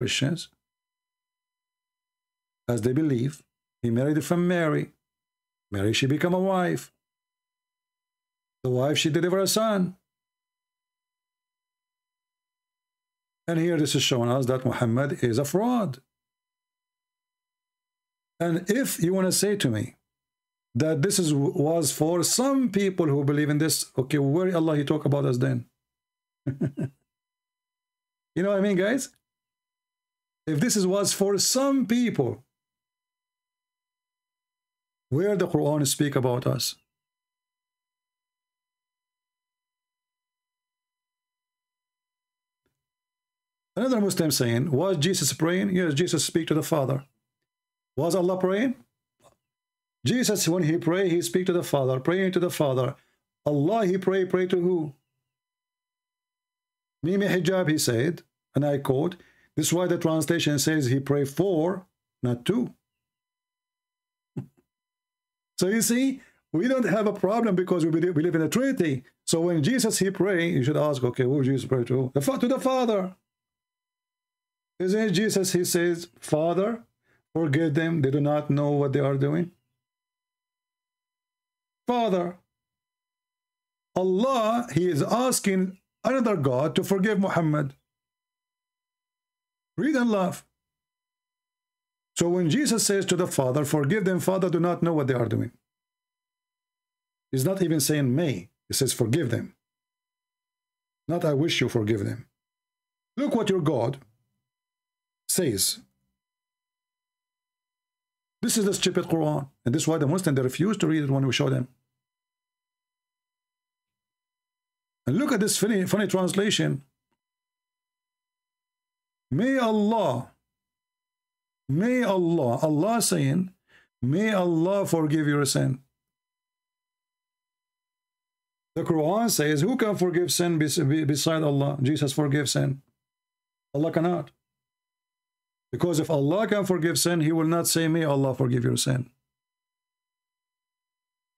Christians, as they believe, he married from Mary. Mary, she became a wife. The wife, she delivered a son. And here this is showing us that Muhammad is a fraud. And if you want to say to me that this was for some people who believe in this, okay, where Allah he talk about us then? You know what I mean, guys? If this was for some people, where the Quran speak about us? Another Muslim saying, was Jesus praying? Yes, Jesus speak to the Father. Was Allah praying? Jesus, when he pray, he speak to the Father, praying to the Father. Allah, he pray to who? Mimi Hijab, he said, and I quote, this is why the translation says he pray for, not to. So you see, we don't have a problem because we live in a Trinity. So when Jesus, he pray, you should ask, okay, who Jesus pray to? To the Father. Isn't it Jesus, he says, Father, forgive them, they do not know what they are doing. Father. Allah, he is asking another God to forgive Muhammad. Read and laugh. So when Jesus says to the Father, forgive them, Father, do not know what they are doing. He's not even saying may. He says forgive them. Not I wish you forgive them. Look what your God says. This is the stupid Quran. And this is why the Muslims, they refuse to read it when we show them. And look at this funny translation. May Allah, Allah saying, may Allah forgive your sin. The Quran says, who can forgive sin beside Allah? Jesus forgives sin. Allah cannot. Because if Allah can forgive sin, he will not say, may Allah forgive your sin.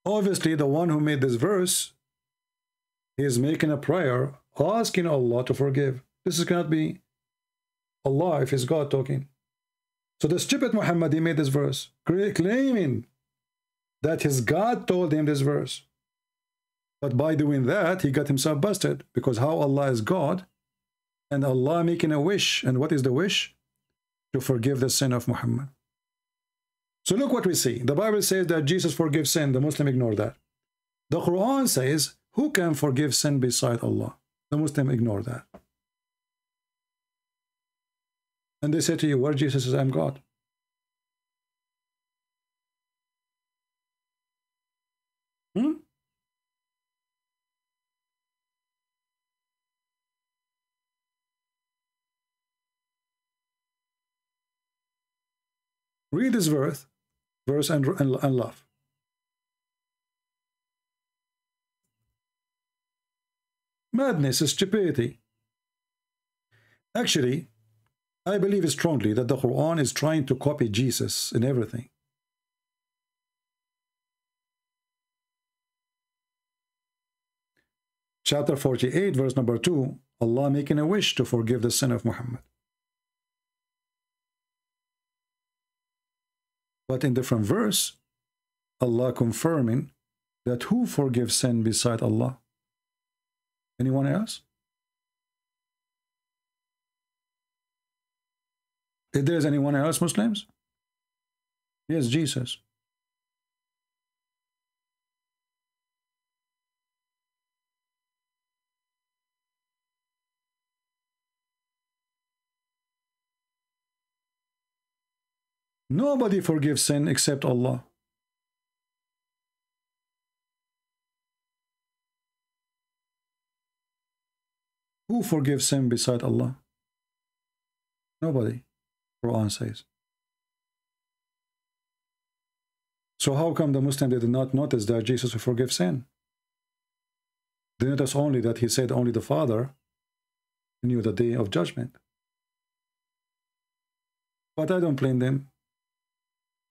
Obviously, the one who made this verse, he is making a prayer, asking Allah to forgive. This cannot be Allah if it's God talking. So the stupid Muhammad, he made this verse, claiming that his God told him this verse. But by doing that, he got himself busted, because how Allah is God, and Allah making a wish, and what is the wish? To forgive the sin of Muhammad. So look what we see. The Bible says that Jesus forgives sin. The Muslim ignore that. The Quran says, who can forgive sin beside Allah? The Muslim ignore that. And they say to you, where Jesus says, I'm God. Read this verse and laugh. Madness is stupidity. Actually, I believe strongly that the Quran is trying to copy Jesus in everything. Chapter 48, verse number 2, Allah making a wish to forgive the sin of Muhammad. But in different verse, Allah confirming that who forgives sin beside Allah? Anyone else? If there is anyone else, Muslims? Yes, Jesus. Nobody forgives sin except Allah. Who forgives sin beside Allah? Nobody, Quran says. So how come the Muslim did not notice that Jesus will forgive sin? They notice only that he said only the Father knew the day of judgment. But I don't blame them.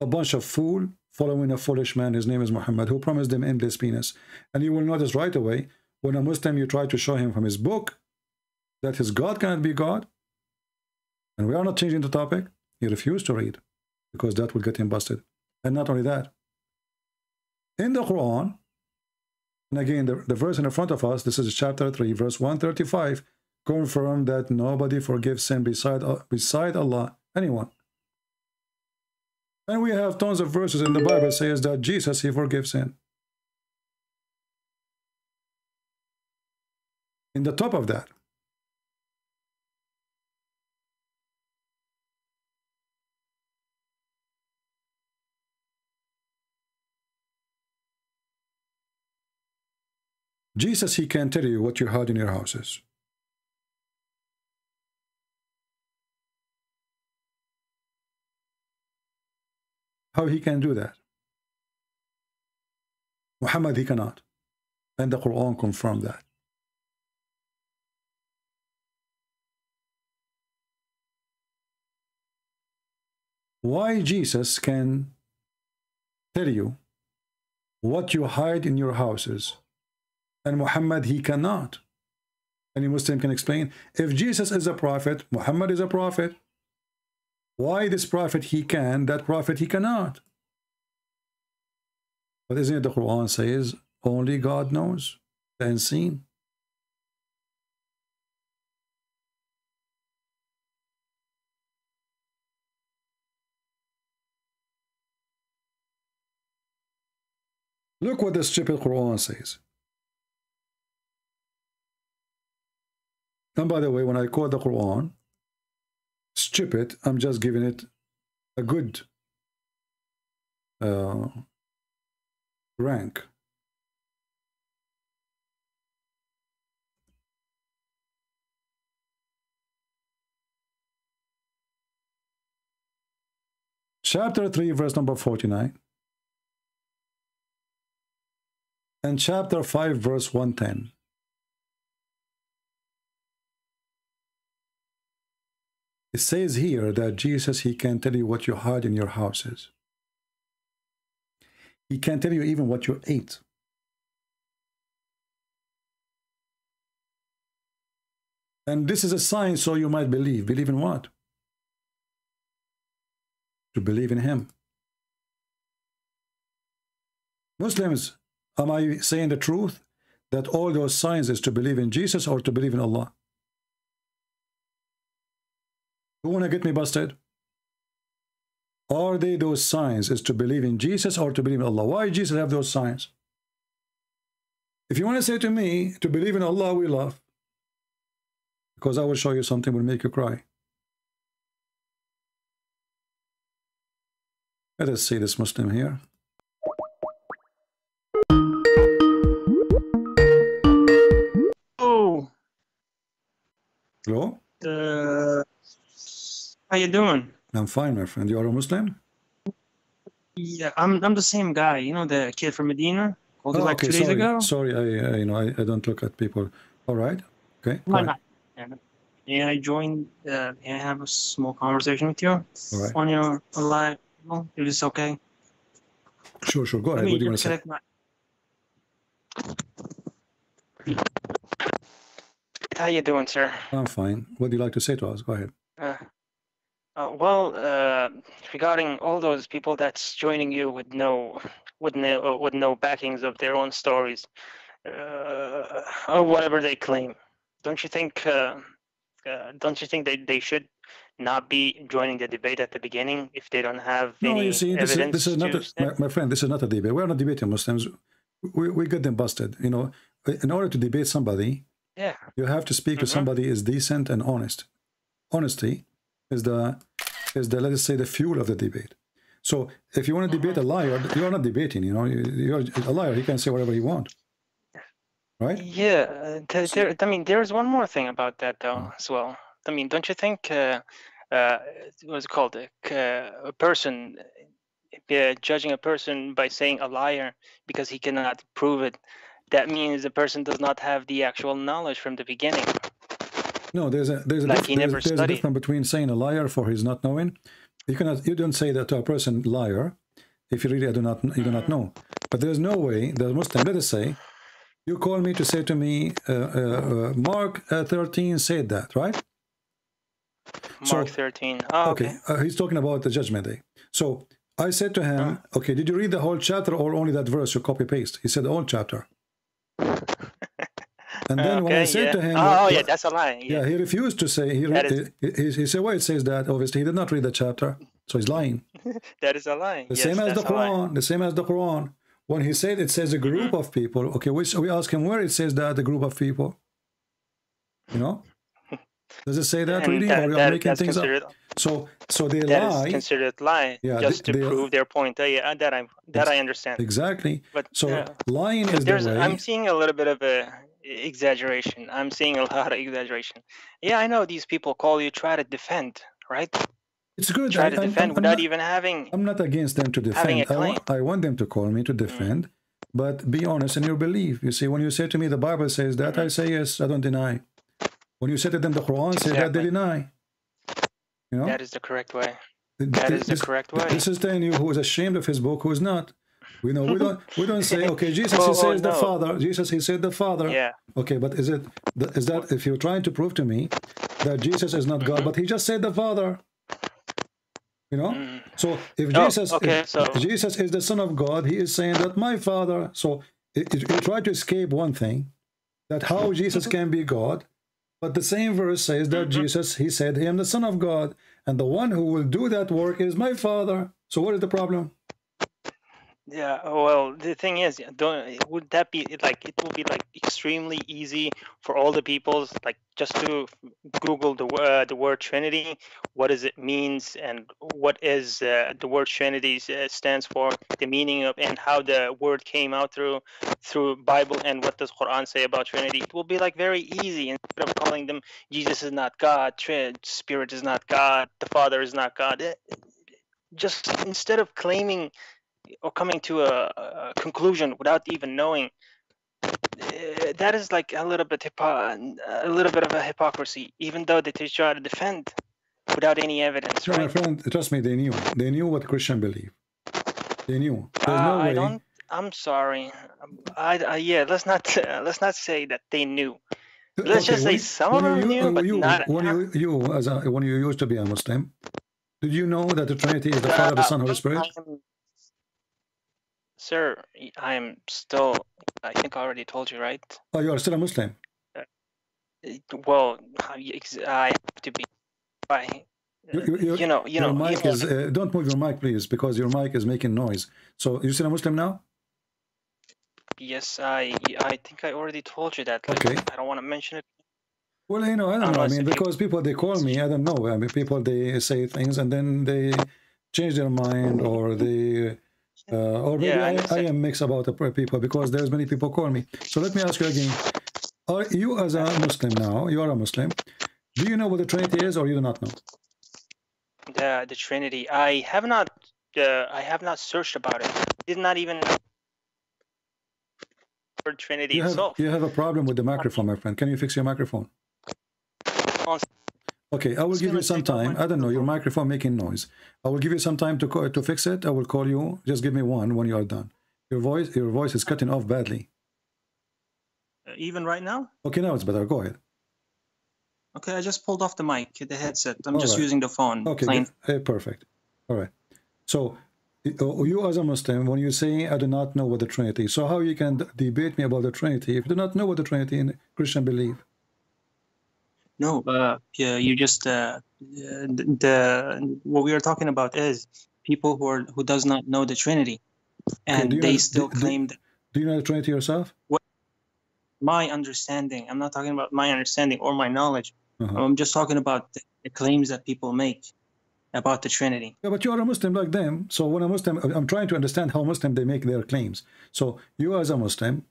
A bunch of fool following a foolish man, his name is Muhammad, who promised them endless penis. And you will notice right away, when a Muslim, you try to show him from his book that his God cannot be God, And we are not changing the topic. He refused to read because that will get him busted. And not only that, in the Quran, and again, the verse in front of us, this is chapter 3, verse 135, confirm that nobody forgives sin beside Allah, anyone. And we have tons of verses in the Bible says that Jesus, he forgives sin. In the top of that, Jesus, he can tell you what you had in your houses. How he can do that? Muhammad, he cannot. And the Quran confirmed that. Why Jesus can tell you what you hide in your houses, and Muhammad, he cannot? Any Muslim can explain? If Jesus is a prophet, Muhammad is a prophet, why this prophet he can, that prophet he cannot? But isn't it the Quran says, only God knows the unseen? Look what the stupid Quran says. And by the way, when I quote the Quran, stupid, I'm just giving it a good rank. Chapter 3, verse number 49. And chapter 5, verse 110. It says here that Jesus, he can tell you what you hide in your houses. He can tell you even what you ate. And this is a sign so you might believe. Believe in what? To believe in him. Muslims, am I saying the truth? That all those signs is to believe in Jesus or to believe in Allah? Who want to get me busted? Are they those signs is to believe in Jesus or to believe in Allah? Why Jesus have those signs? If you want to say to me, to believe in Allah, we laugh. Because I will show you something will make you cry. Let us see this Muslim here. Oh. Hello? How you doing? I'm fine, my friend. You are a Muslim? Yeah, I'm the same guy. You know, the kid from Medina called you like okay, 2 days ago. Sorry, I don't look at people. All right, okay. No, not. Yeah, I joined. I have a small conversation with you. All right. On your live. No, it is okay. Sure. Go ahead. What do you want to say? How you doing, sir? I'm fine. What do you like to say to us? Go ahead. Regarding all those people that's joining you with no backings of their own stories, or whatever they claim, don't you think they should not be joining the debate at the beginning if they don't have any evidence? This is not my friend. This is not a debate. We are not debating Muslims. We get them busted. You know, in order to debate somebody, yeah, you have to speak to somebody is decent and honest. Honesty is the let us say the fuel of the debate. So if you want to debate a liar, you are not debating. You know, you're a liar. He can say whatever he wants, right? Yeah. I mean, there's one more thing about that though as well. I mean, don't you think what's it called? A person judging a person by saying a liar because he cannot prove it, that means the person does not have the actual knowledge from the beginning. No, there's a difference between saying a liar for his not knowing. You don't say that to a person liar if you really do not know. But there's no way the Muslim, let us say, you call me to say to me, Mark 13 said that, right? Mark 13. Oh, okay. He's talking about the Judgment Day. So I said to him, okay, did you read the whole chapter or only that verse you copy paste? He said the whole chapter. And then when I said to him, yeah, that's a lie. Yeah, he refused to say. He said, "Well, it says that." Obviously, he did not read the chapter, so he's lying. That is a lie. The same as the Quran. The same as the Quran. When he said it says a group of people, okay, we ask him where it says that a group of people. You know, does it say that really, or you're making things up? So they lie. That is considered lie. Yeah, just to prove their point. Yeah, that I understand. Exactly. But so lying is the way. I'm seeing a little bit of a exaggeration. I'm seeing a lot of exaggeration. Yeah, I know these people call you, try to defend, right? It's good. Try to defend without even having. I'm not against them to defend. I want them to call me to defend, but be honest in your belief. You see, when you say to me the Bible says that, I say yes. I don't deny. When you say to them the Quran says that, they deny. You know, that is the correct way. That is the correct way. This is telling you who is ashamed of his book, who is not. We don't say, okay, Jesus he says the Father. Jesus he said the Father. Yeah. Okay, but is that if you're trying to prove to me that Jesus is not God, but he just said the Father? You know? So if Jesus is the Son of God, he is saying that my Father. So you try to escape one thing, that how Jesus can be God, but the same verse says that Jesus, he said, I am the Son of God, and the one who will do that work is my Father. So what is the problem? Yeah, well, the thing is, would that be like, it will be like extremely easy for all the peoples, like just to Google the word Trinity, what does it means, and what is the word Trinity stands for, the meaning of, and how the word came out through Bible, and what does Quran say about Trinity. It will be like very easy, instead of calling them Jesus is not God, Spirit is not God, the Father is not God. Just instead of claiming or coming to a conclusion without even knowing, that is like a little bit of a hypocrisy, even though they try to defend without any evidence. No, right? My friend, trust me, they knew what Christians believe. They knew. There's no way. I'm sorry. Yeah, let's not say that they knew. Let's just say some of them knew, but not. When you used to be a Muslim, did you know that the Trinity is the Father, the Son, Holy Spirit? Sir, I am still, I think I already told you, right? Oh, you are still a Muslim? Well, I have to be. Your mic is, don't move your mic, please, because your mic is making noise. So, you're still a Muslim now? Yes, I think I already told you that. Like, okay. I don't want to mention it. Well, I don't know. I mean, because people, they call me, I don't know. I mean, people, they say things and then they change their mind, or they... or maybe I am mixed about the people, because there's many people call me. So let me ask you again: are you, as a Muslim now? You are a Muslim. Do you know what the Trinity is, or you do not know? The Trinity. I have not searched about it. Did not even know for Trinity itself. You have a problem with the microphone, my friend. Can you fix your microphone? Okay, I will give you some time. I don't know, your microphone making noise. I will give you some time to fix it. I will call you. Just give me one when you are done. Your voice is cutting off badly. Even right now? Okay, now it's better. Go ahead. Okay, I just pulled off the mic, the headset. I'm just using the phone. Okay, perfect. All right. So, you as a Muslim, when you say, I do not know what the Trinity is, so how you can debate me about the Trinity if you do not know what the Trinity in Christian believe? No, you just what we are talking about is people who does not know the Trinity, and they still claim that. Do you know the Trinity yourself? What my understanding? I'm not talking about my understanding or my knowledge. I'm just talking about the claims that people make about the Trinity. Yeah, but you are a Muslim like them. So when a Muslim, I'm trying to understand how Muslim they make their claims. So you as a Muslim,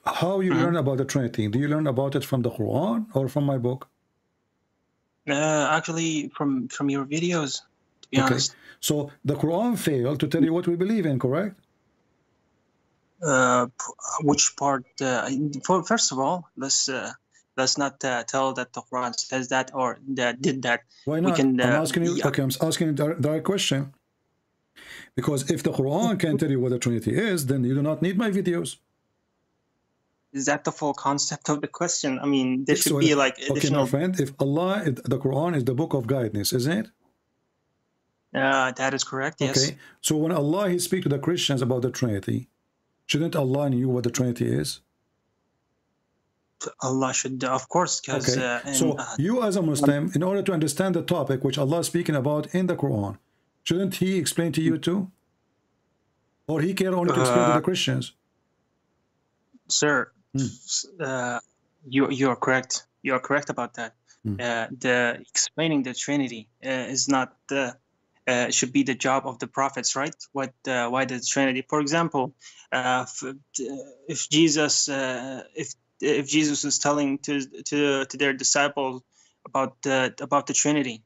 how you learn about the Trinity? Do you learn about it from the Quran or from my book? Actually, from your videos, to be honest. So the Quran failed to tell you what we believe in, correct? Which part? First of all, let's not tell that the Quran says that or that did that. Why not? I'm asking you. Okay, I'm asking you a direct question. Because if the Quran can tell you what the Trinity is, then you do not need my videos. Is that the full concept of the question? I mean, there should So, be like okay, additional. my friend, if Allah, the Quran is the book of guidance, isn't it? That is correct. Yes. Okay. So when Allah he speaks to the Christians about the Trinity, shouldn't Allah knew what the Trinity is? Allah should, of course, because okay. So you as a Muslim, in order to understand the topic which Allah is speaking about in the Quran, shouldn't He explain to you too? Or He care only to explain to the Christians? Sir, you are correct. You are correct about that. The explaining the Trinity is not should be the job of the prophets, right? Why the Trinity? For example, if Jesus is telling to their disciples about the Trinity,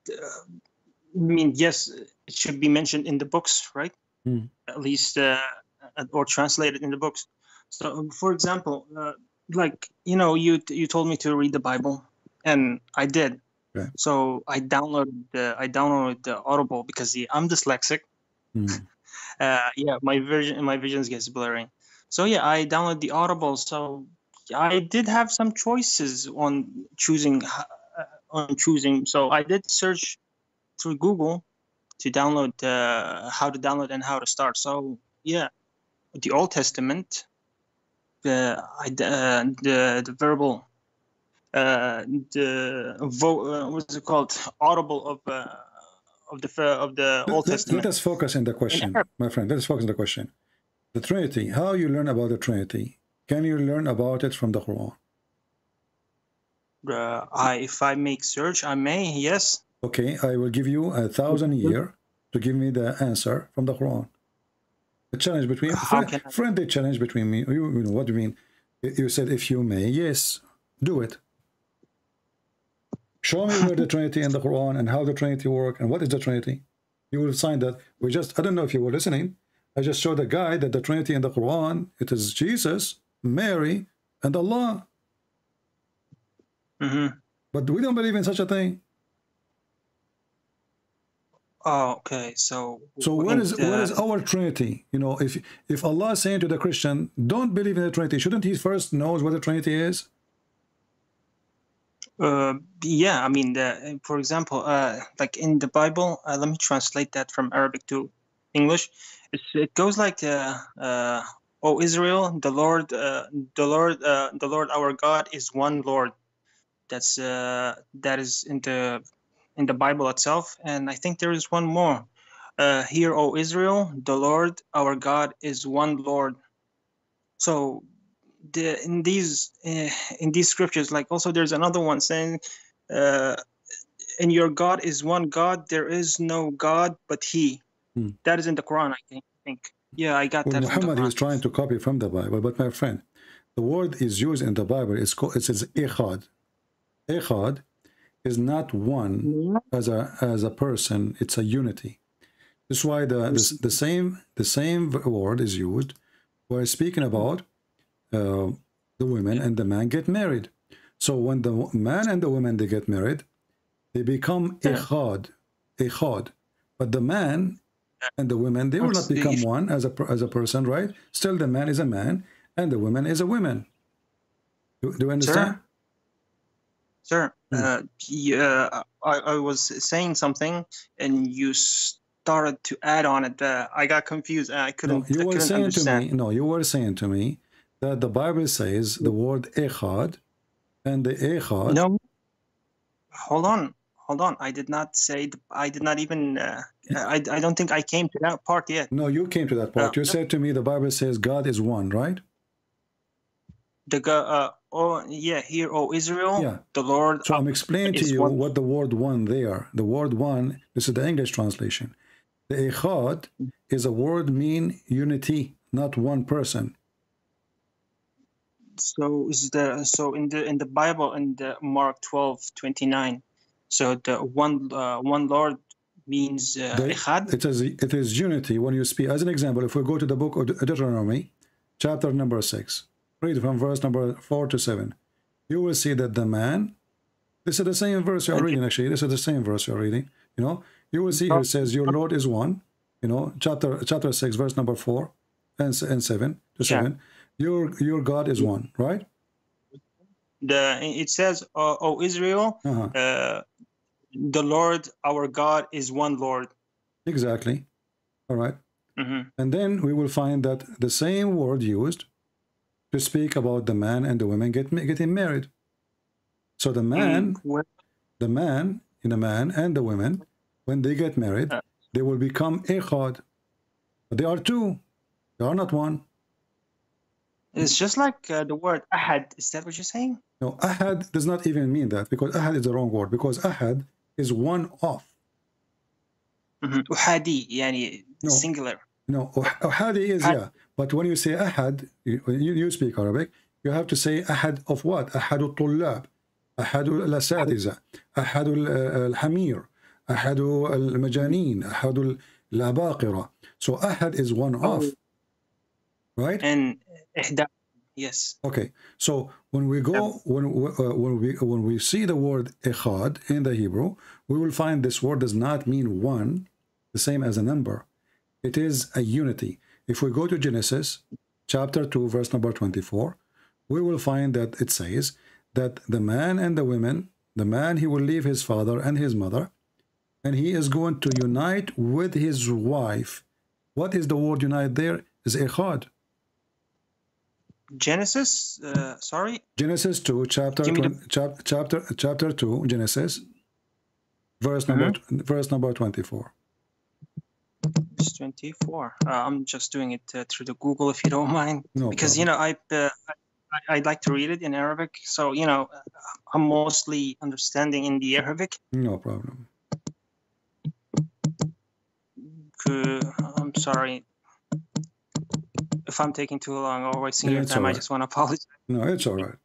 I mean, yes, it should be mentioned in the books, right? At least or translated in the books. So, for example, like you told me to read the Bible, and I did. Okay. So I downloaded the Audible because I'm dyslexic. Yeah, my visions gets blurry. So yeah, I downloaded the Audible. So I did have some choices on choosing. So I did search through Google to download how to download and how to start. So yeah, the Old Testament, the verbal, what's it called? Audible of the Old Testament. Let us focus on the question, my friend. Let us focus on the question. The Trinity. How you learn about the Trinity? Can you learn about it from the Quran? If I make search, I may. Yes. Okay, I will give you 1,000 years to give me the answer from the Quran. The challenge between friendly challenge between me. You know what do you mean? You said if you may. Yes, do it. Show me where the Trinity in the Quran and how the Trinity work and what is the Trinity. You will find that I don't know if you were listening. I just showed a guy that the Trinity in the Quran, it is Jesus, Mary, and Allah. But we don't believe in such a thing. Oh, okay. So what is our Trinity? You know, if Allah is saying to the Christian, don't believe in the Trinity, shouldn't he first knows what the Trinity is? Yeah, I mean, for example, like in the Bible, let me translate that from Arabic to English. It goes like, "O Israel, the Lord our God is one Lord." That is in the Bible itself, and I think there is one more. "Hear, O Israel, the Lord our God is one Lord." So in these scriptures, like also there's another one saying, "And your God is one God. There is no God but He." That is in the Quran, I think. Yeah, I got that. Muhammad is trying to copy from the Bible, but my friend, the word is used in the Bible. It says echad. Echad is not one as a person. It's a unity. That's why the same word is used. We're speaking about the women and the man get married. So when the man and the woman they get married, they become echad. But the man and the women, they will not become one as a person, right? Still, the man is a man and the woman is a woman. Do you understand? Sir, I was saying something and you started to add on it. I got confused. I couldn't. You were saying understand. to me. No, you were saying to me that the Bible says the word echad, and the echad. No, hold on. I did not say. I did not even. I don't think I came to that part yet. No, you came to that part. You said to me the Bible says God is one, right? Oh yeah, hear, O Israel, yeah. The Lord. So I'm explaining to you what the word one there. The word one. This is the English translation. The echad is a word mean unity, not one person. So in the Bible in the Mark 12:29, so the one Lord means echad. It is unity when you speak. As an example, if we go to the book of Deuteronomy, chapter number 6, read from verse number 4 to 7, you will see that the man. This is the same verse you're reading. Actually, this is the same verse you're reading. You know, you will see here it says, "Your Lord is one." You know, chapter 6, verse number 4 and 7 to 7. Your God is one, right? It says, "O Israel, the Lord our God is one Lord." Exactly. All right. Mm-hmm. And then we will find that the same word used to speak about the man and the women getting married. So the man in a man and the women, when they get married, they will become echad. But they are two. They are not one. It's just like the word ahad. Is that what you're saying? No, ahad does not even mean that, because ahad is the wrong word, because ahad is one of. Uhadi, yani singular. No, uhadi is, yeah. But when you say ahad, you speak Arabic, you have to say ahad of what? Ahad al-tullab, ahad al-asatiza, ahad al-hamir, ahad al-majanin, ahad al-abaqira. So ahad is one of, right? And ihda, yes. Okay, so when we go, when we see the word echad in the Hebrew, we will find this word does not mean one, the same as a number. It is a unity. If we go to Genesis chapter 2, verse number 24, we will find that it says that the man and the women, the man, he will leave his father and his mother, and he is going to unite with his wife. What is the word unite there? Is echad. Genesis, sorry? Genesis 2, chapter 2, Genesis, verse number 24. Verse 24. I'm just doing it through the Google, if you don't mind. No because, problem. I'd like to read it in Arabic. So, I'm mostly understanding in the Arabic. No problem. I'm sorry. If I'm taking too long or wasting your time, I just want to apologize. No, it's all right.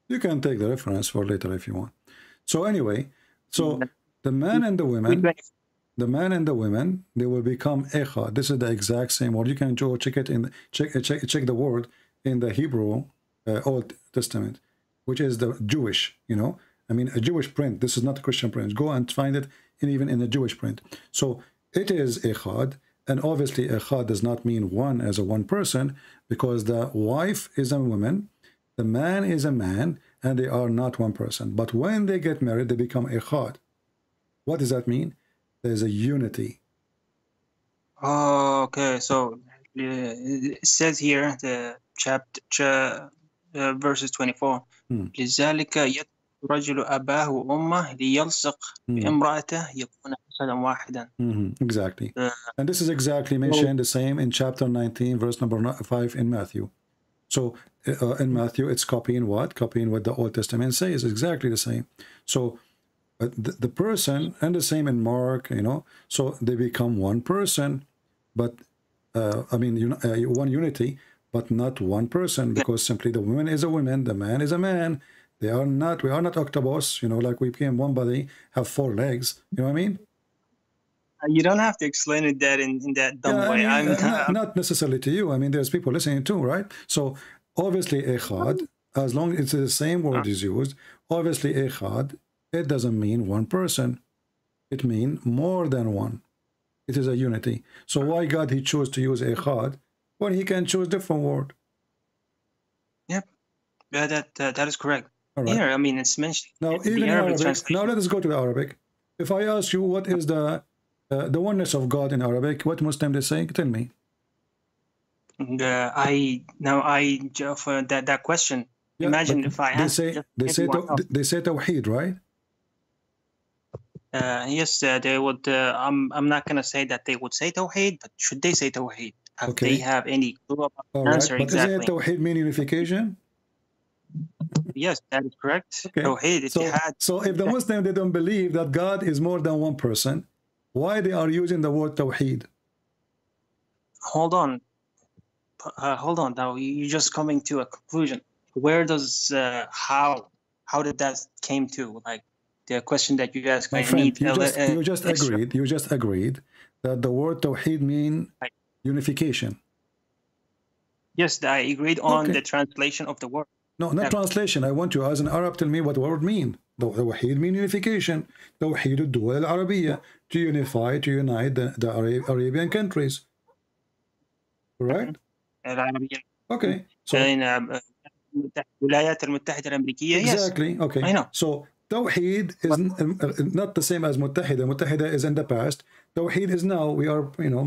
You can take the reference for later if you want. So anyway, the man and the women, they will become echad. This is the exact same word. You can go check it in check the word in the Hebrew Old Testament, which is the Jewish. A Jewish print. This is not a Christian print. Go and find it even in a Jewish print. So it is echad. And obviously, echad does not mean one as a one person, because the wife is a woman, the man is a man, and they are not one person. But when they get married, they become echad. What does that mean? There's a unity. Oh, okay. So it says here, the chapter, verses 24. لذلك رجل أباه وأمه ليلصق بامرأته يكون جسدا واحدا. Exactly. And this is exactly mentioned the same in chapter 19, verse number 5 in Matthew. So in Matthew, it's copying what? Copying what the Old Testament says. Exactly the same. So the person, and the same in Mark, so they become one person, but one unity, but not one person, because simply the woman is a woman, the man is a man. We are not octopus, like we became one body, have 4 legs. You know what I mean? You don't have to explain it that in that dumb way. Not necessarily to you. There's people listening too, right? So obviously echad, as long as it's the same word is used, obviously echad, it doesn't mean one person. It means more than one. It is a unity. So why God he chose to use echad when he can choose different word? Yep. Yeah, that is correct. All right. Here, it's mentioned. Now, even in Arabic. Now let us go to the Arabic. If I ask you what is the oneness of God in Arabic, what Muslim they say? Tell me. For that question. Yeah, imagine if I asked. They say tawheed, right? Yes, they would. I'm not going to say that they would say tawheed, but should they say tawheed? If they have any clue about the answer but exactly? Isn't tawheed mean unification? Yes, that is correct. Okay. Tawheed, so if the Muslim they don't believe that God is more than one person, why they are using the word tawheed? Hold on. Now you're just coming to a conclusion. Where does how did that came to, like, the question that you guys need? You just agreed that the word tawheed mean unification. Yes, I agreed on the translation of the word. No, not translation. I want you as an Arab tell me what the word mean. Tawheed mean unification. Tawheed al-Duwal al-Arabiya, to unite the Arabian countries. Correct? Arabian Okay. So in الولايات المتحدة الأمريكية. exactly. Yes, Okay. I know. So Tawheed is not the same as Muttahida. Muttahida is in the past. Tawheed is now. We are,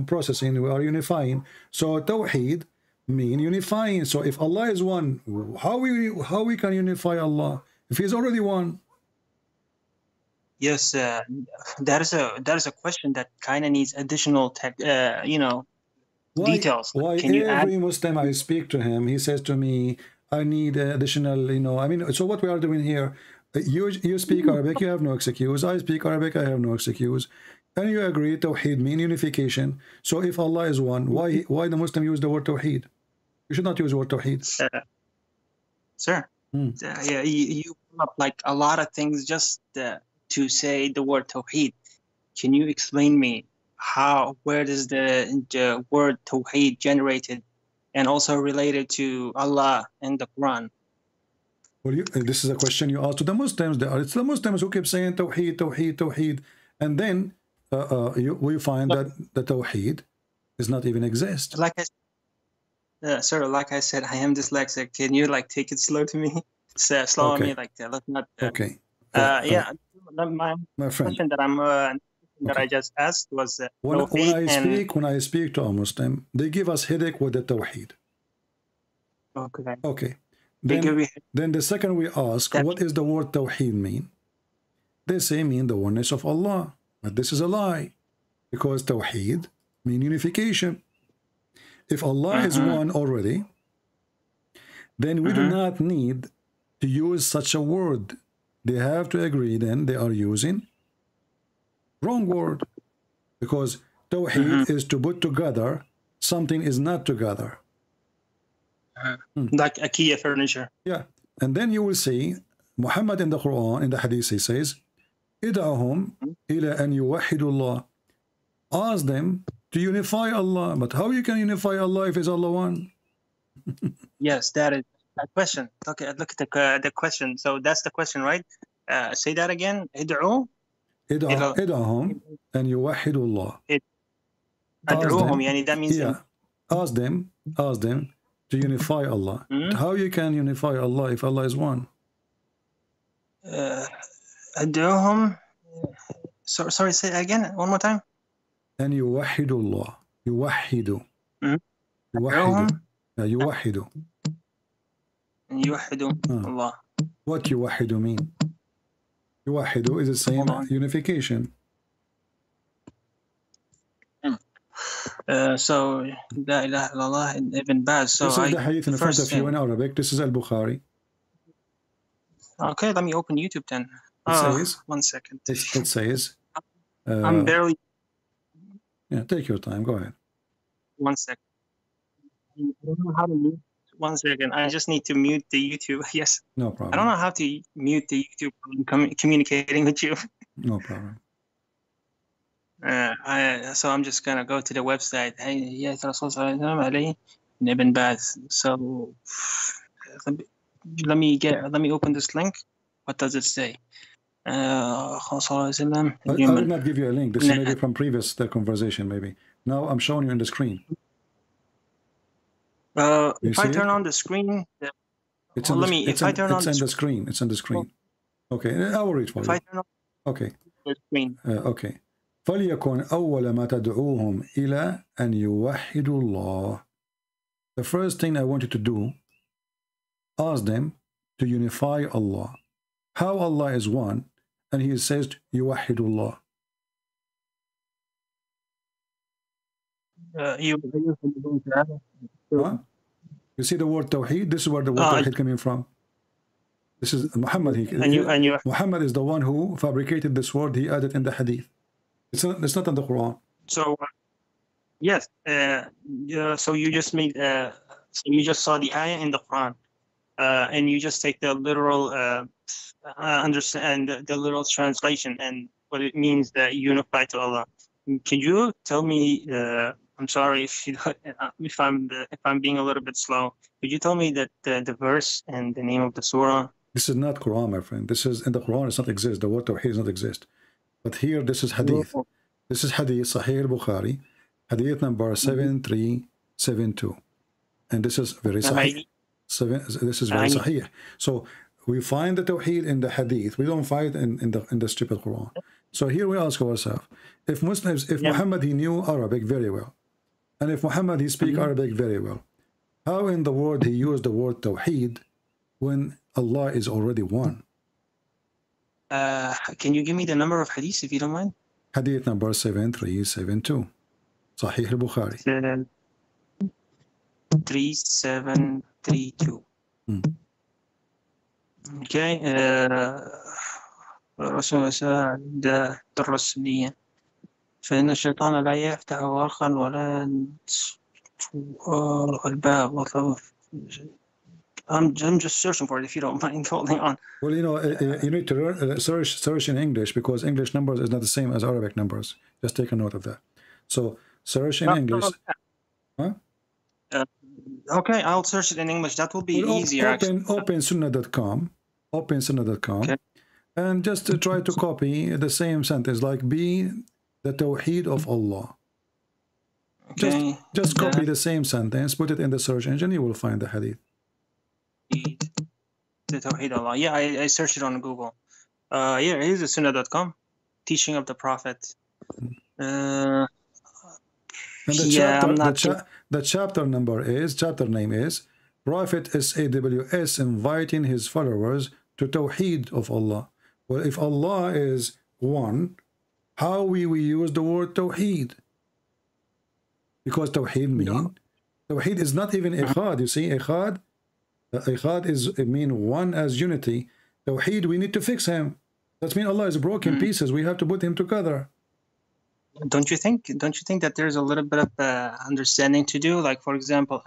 processing. We are unifying. So Tawheed mean unifying. So if Allah is one, how we can unify Allah if He's already one? Yes, that is a question that kind of needs additional details. Why Can you every add? Muslim I speak to him, he says to me, I need additional, I mean, so what we are doing here, you speak Arabic, you have no excuse. I speak Arabic, I have no excuse. And you agree, Tawheed mean unification. So if Allah is one, why the Muslim use the word Tawheed? You should not use the word Tawheed. Sir, yeah, you pull up like a lot of things just to say the word Tawheed. Can you explain me where does the word Tawheed generated and also related to Allah in the Quran? Well, this is a question you ask to the Muslims. It's the Muslims who keep saying Tawheed, Tawheed, Tawheed. And then we find that the Tawheed does not even exist. Like sir, like I said, I am dyslexic. Can you take it slow to me? Slow on me, let's not. Okay. Yeah, my friend. question that I just asked was when I speak to a Muslim, they give us headache with the Tawheed. Okay. Okay. Then the second we ask, what is the word Tawheed mean? They say mean the oneness of Allah. But this is a lie. Because Tawheed mean unification. If Allah is one already, then we do not need to use such a word. They have to agree then they are using wrong word. Because Tawheed is to put together something is not together. Like IKEA furniture. Yeah. And then you will see Muhammad in the Quran, in the Hadith, he says, إِدْعَهُمْ إِلَىٰ أَنْ يُوَحِّدُوا اللَّهِ. Ask them to unify Allah. But how you can unify Allah if it's Allah one? Yes, that is a question. Okay, look at the question. So that's the question, right? Say that again. إِدْعُوا إِدْعَهُمْ أَنْ يُوَحِّدُوا اللَّهِ. أدعوهم, يعني that means ask them to unify Allah. How you can unify Allah if Allah is one? أدعوهم. Sorry, say it again one more time. أن يوحدوا الله. يوحدوا. يوحدوا. يوحدوا. يوحدوا الله. What يوحدوا mean? يوحدوا is the same unification. So La ilaha illallah and Ibn Baz. So this is the hadith in front of you in Arabic. This is Al-Bukhari. Okay, let me open YouTube then. It says, 1 second. It says, I'm barely. Yeah, take your time. Go ahead. 1 second. I don't know how to mute. 1 second. I just need to mute the YouTube. Yes. No problem. I don't know how to mute the YouTube when I'm communicating with you. No problem. So I'm just gonna go to the website. Ibn Baz. So let me open this link. What does it say? I will not give you a link. This is maybe from previous conversation. Maybe now I'm showing you on the screen. If I turn on the screen, it's on the screen. It's on the screen. Okay, I will read for you. If I turn on the screen. Okay. فليكن أول ما تدعوهم إلى أن يوحدوا الله. The first thing I want you to do, ask them to unify Allah. How Allah is one, and He says يوحدوا الله. You see the word Tawheed? This is where the word Tawheed coming from. This is Muhammad. Muhammad is the one who fabricated this word. He added in the Hadith. It's not in the Quran. So yes, so you just made so you just saw the ayah in the Quran, and you just take the literal understand the literal translation and what it means that unify to Allah. Can you tell me? I'm sorry if I'm being a little bit slow. Could you tell me that the verse and the name of the surah? This is not Quran, my friend. This is in the Quran. It does not exist. The word Tawheed does not exist. But here, this is Hadith. This is Hadith, Sahih al-Bukhari, Hadith number 7372. And this is very sahih. This is very sahih. So we find the tawheed in the hadith. We don't find it in the stupid Quran. So here we ask ourselves, if Muslims, if Muhammad, he knew Arabic very well, and if Muhammad, he speaks Arabic very well, how in the world he used the word tawheed when Allah is already one? Can you give me the number of hadith if you don't mind? Hadith number 7372. Sahih al-Bukhari. 3732. Okay. الرسول سأل الرسولية فإن الشيطان لا يفتح ورقا ولا الباب وطلب. I'm just searching for it if you don't mind holding on. Well, you know, you need to search in English, because English numbers is not the same as Arabic numbers. Just take a note of that. So search in English. Huh? Okay, I'll search it in English. That will be easier. Open sunnah.com. Open sunnah.com. Okay. And just to try to copy the same sentence, like be the tawheed of Allah. Okay. Just copy the same sentence, put it in the search engine, you will find the hadith. The Tawheed Allah. Yeah, I searched it on Google. Yeah, here's the sunnah.com. Teaching of the Prophet. And the chapter name is Prophet SAWS inviting his followers to Tawheed of Allah. Well, if Allah is one, how we use the word Tawheed? Because Tawheed Tawheed is not even Ikhad. You see, Ikhad is mean one as unity. Tawheed, we need to fix him. That means Allah is broken pieces. We have to put him together. Don't you think that there's a little bit of understanding to do? Like, for example,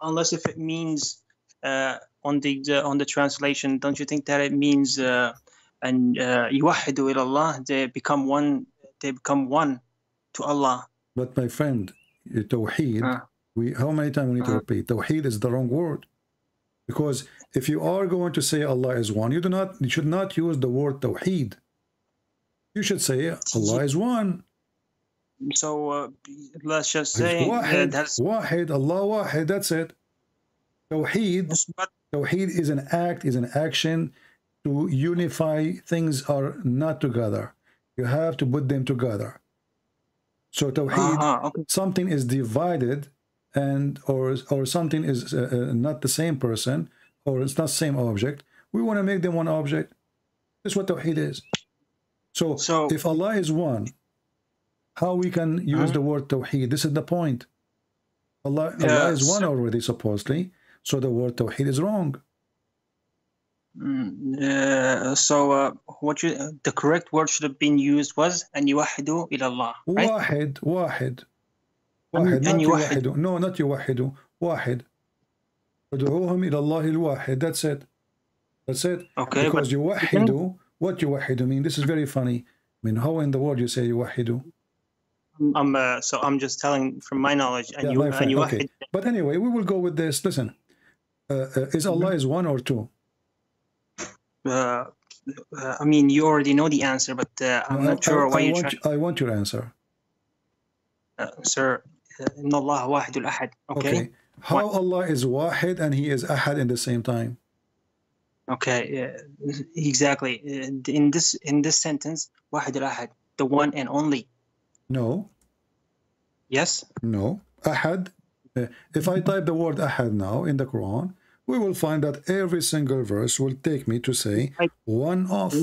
unless if it means on the translation, don't you think that it means and yuwahidu ila Allah, they become one to Allah? But my friend, Tawheed, how many times we need to repeat? Tawheed is the wrong word. Because if you are going to say Allah is one, you should not use the word Tawheed. You should say Allah is one. So let's just say Wahid, Allah Wahid, that's it. Tawheed is an act, is an action to unify. Things are not together. You have to put them together. So Tawheed, something is divided, or something is not the same person, or it's not the same object. We want to make them one object. That's what Tawheed is. So if Allah is one, how we can use the word Tawheed? This is the point. Allah is one already, supposedly. So the word Tawheed is wrong. The correct word should have been used was an yuwahidu ila Allah, right? Wahid, not yuwahidu. No, not yuwahidu. Wahid. Ud'uhum ila Allah al-wahid. That's it. Okay. Because yuwahidu, what yuwahidu mean? This is very funny. I mean, how in the world you say yuwahidu? So I'm just telling from my knowledge. Okay. But anyway, we will go with this. Listen, is Allah is one or two? I mean, you already know the answer, but I'm not sure why you try. I want your answer. Sir, Inna Allah wahidul ahad. Okay. How Allah is wahid and He is ahad in the same time? Okay, exactly. In this sentence, wahidul ahad, the one and only. No. Yes. No. Ahad. If I type the word ahad now in the Quran, we will find that every single verse will take me to say one of.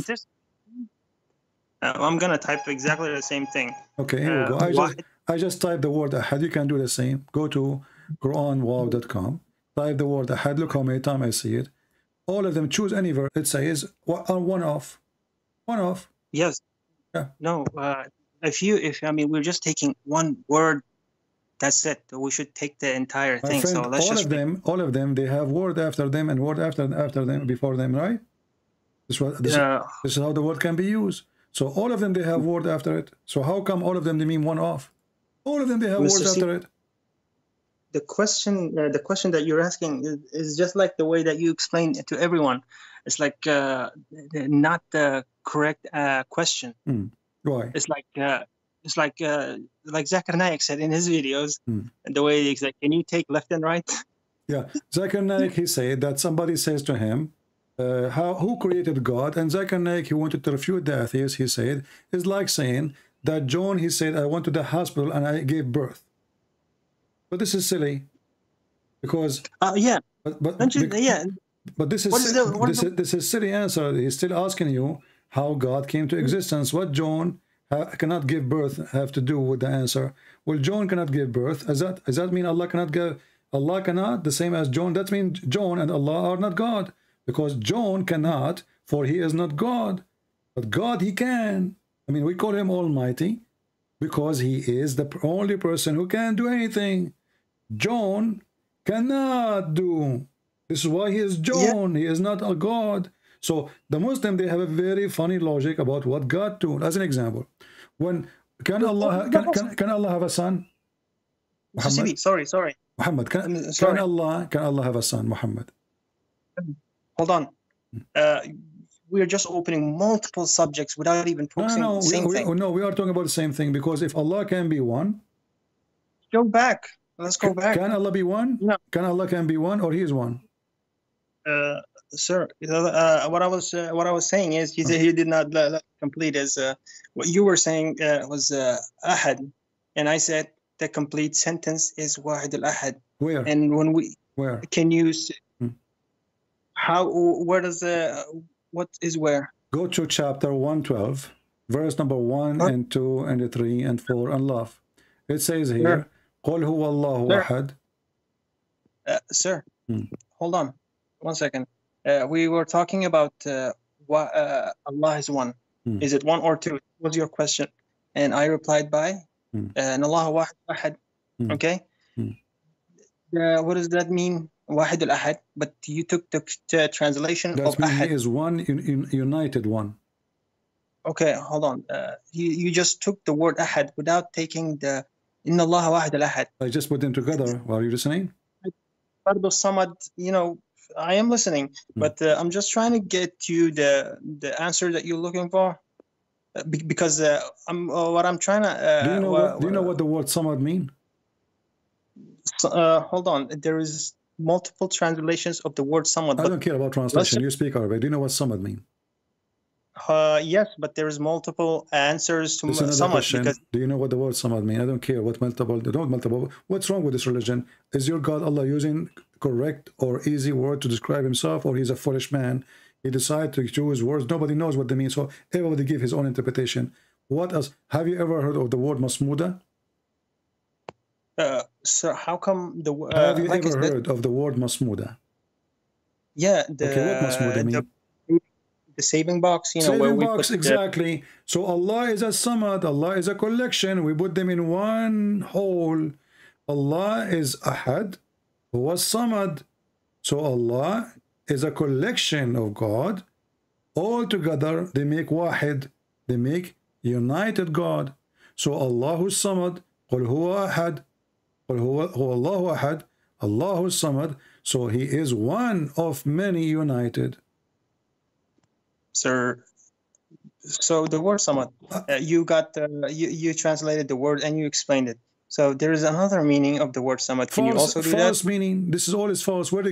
I'm gonna type exactly the same thing. Okay, here we go. I just type the word ahad. You can do the same. Go to QuranWow.com. Type the word ahad. Look how many times I see it. All of them. Choose any verse. It says one off. One off. Yes. Yeah. No. If I mean, we're just taking one word. That's it. We should take the entire thing. Friend, so let's all of them, they have word after them and word after them before them, right? This is how the word can be used. So all of them, they have word after it. So how come all of them, they mean one off? All of them, they have words after it. The question that you're asking is just like the way that you explain it to everyone. It's like not the correct question. Why? It's like it's like Zakir Naik said in his videos, and the way he's like, can you take left and right? Yeah, Zakir Naik, he said that somebody says to him, who created God? And Zakir Naik, he wanted to refute the atheist. He said, it's like saying that John, he said, I went to the hospital and I gave birth. But this is silly, because yeah, but this is silly answer. He's still asking you how God came to existence. What John cannot give birth have to do with the answer? Well, John cannot give birth. Does that mean Allah cannot give? Allah cannot, the same as John. That means John and Allah are not God, because John cannot, for he is not God. But God, he can. I mean, we call him Almighty because he is the only person who can do anything. John cannot do. This is why he is John. He is not a God. So the Muslim, they have a very funny logic about what God do. As an example, when can Allah have a son? Muhammad? Sorry. Muhammad, can Allah have a son? Muhammad. Hold on. We are just opening multiple subjects without even focusing on the same thing. No, we are talking about the same thing, because if Allah can be one, go back. Let's go back. Can Allah be one? No. Can Allah be one, or he is one? Sir, what I was saying is, he did not complete as what you were saying was ahad, and I said the complete sentence is wahid al-ahad. Where? And where can you where does what is where? Go to chapter 112, verse number 1 and 2 and 3 and 4 and love. It says here, قُلْ هُوَ اللَّهُ أَحَدٌ. Sir, hold on 1 second. We were talking about Allah is one. Is it one or two? What was your question? And I replied by and Allah wahid ahad. Okay. What does that mean? Wahid al-ahad. But you took the translation of ahad. He is one, united one. Okay, hold on. You just took the word ahad without taking the inna Allah wahid al-ahad. I just put them together. Are you listening? Fardu samad, I am listening, but I'm just trying to get you the answer that you're looking for, because what I'm trying to. Do you know what the word samad mean? Hold on, there is multiple translations of the word samad. I don't care about translation. You speak Arabic. Do you know what samad mean? Yes, but there is multiple answers to samad. Because do you know what the word samad mean? I don't care what multiple. What's wrong with this religion? Is your God Allah using correct or easy word to describe himself, or he's a foolish man? He decided to choose words. Nobody knows what they mean, so everybody give his own interpretation. What else? Have you ever heard of the word masmuda? Sir, how come the have you ever heard of the word masmuda? Yeah, okay, what masmuda mean? The saving box, saving where we box, put exactly. So Allah is a samad, Allah is a collection. We put them in one whole. Allah is ahad, huwa samad. So Allah is a collection of God. All together they make wahid, they make united God. So Allahu samad, qul huwa ahad, qul huwa Allahu ahad, Allahu samad. So he is one of many united. Sir, so the word samad, you got you translated the word and you explained it. So there is another meaning of the word samad. Can you also do that? False meaning. This is all is false. Where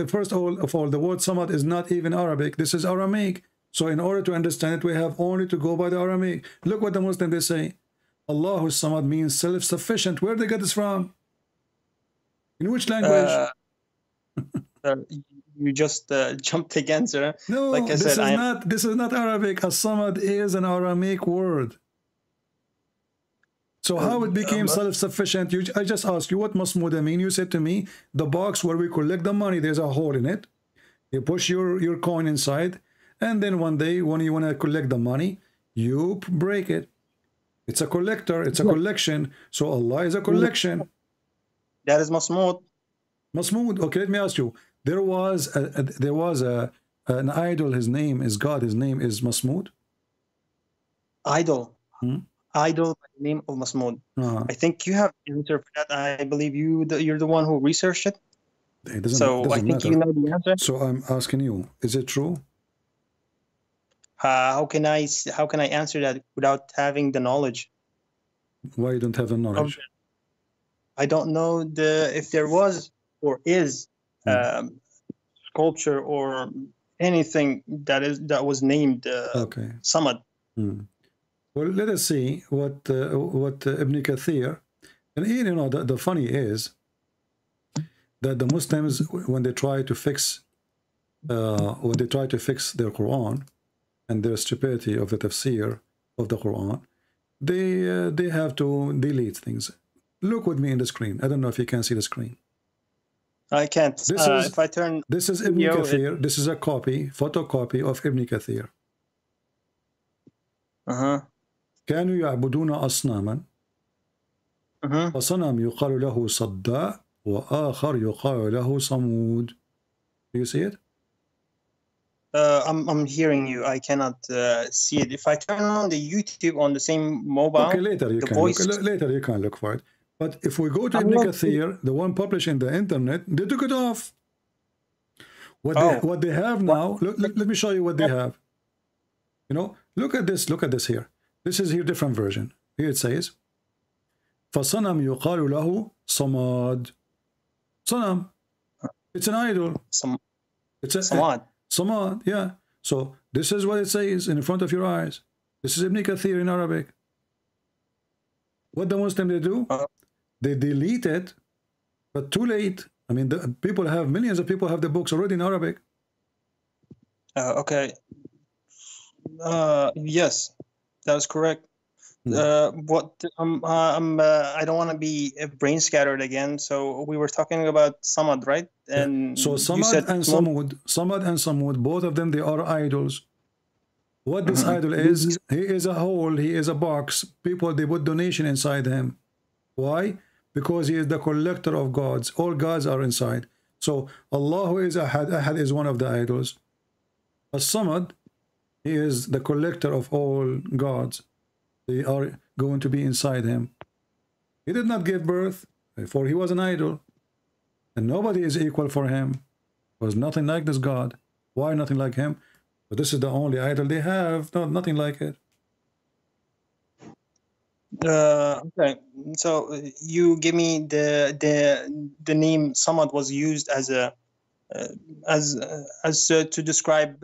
first of all, the word samad is not even Arabic. This is Aramaic. So in order to understand it, we have only to go by the Aramaic. Look what the Muslim they say. Allahu samad means self-sufficient. Where they get this from? In which language? You just jumped again, sir. No, like I said, this is not Arabic. As-samad is an Aramaic word. So how it became self-sufficient? I just asked you what masmuda mean. You said to me, the box where we collect the money, there's a hole in it. You push your coin inside, and then one day when you want to collect the money, you break it. It's a collector. It's a collection. So Allah is a collection. That is masmud. Masmud. Okay, let me ask you. There was an idol. His name is God. His name is Masmud. Idol. Idol by the name of Masmud. I think you have the answer for that. I believe you're the one who researched it. It doesn't matter. You know the answer. So I'm asking you: is it true? How can I answer that without having the knowledge? Why you don't have the knowledge? I don't know if there was or is sculpture or anything that was named Samad. Well, let us see what Ibn Kathir, and you know the funny is that the Muslims, when they try to fix their Quran and their stupidity of the tafsir of the Quran, they have to delete things. Look with me in the screen. I don't know if you can see the screen. I can't. If I turn. This is Ibn Kathir. This is a photocopy of Ibn Kathir. كانوا يعبدون أصناما وصنم يقال له صداء وآخر يقال له صمود. Do you see it? I'm hearing you. I cannot see it. If I turn on the YouTube on the same mobile, okay, later you can look for it. But if we go to Ibn Kathir, the one published in the internet, they took it off. What they have now, let me show you what they have. You know, look at this here. This is here different version. Here it says, فَصَنَمْ يُقَالُ لَهُ صَمَادٌ. Sanam. It's an idol. It's a Samad. Samad, yeah. So this is what it says in front of your eyes. This is Ibn Kathir in Arabic. What the Muslim they do? They delete it, but too late. I mean, millions of people have the books already in Arabic. Okay. Yes, that was correct. I don't want to be brain scattered again. So we were talking about Samad, right? And so Samad and Samud, both of them, they are idols. What this idol is, he is a hole, he is a box. People, they put donation inside him. Why? Because he is the collector of gods. All gods are inside. So Allah, who is Ahad is one of the idols. As-Samad, he is the collector of all gods. They are going to be inside him. He did not give birth, for he was an idol. And nobody is equal for him. There was nothing like this God. Why nothing like him? But this is the only idol they have. No, nothing like it. Okay, so you give me the name Samad was used as a to describe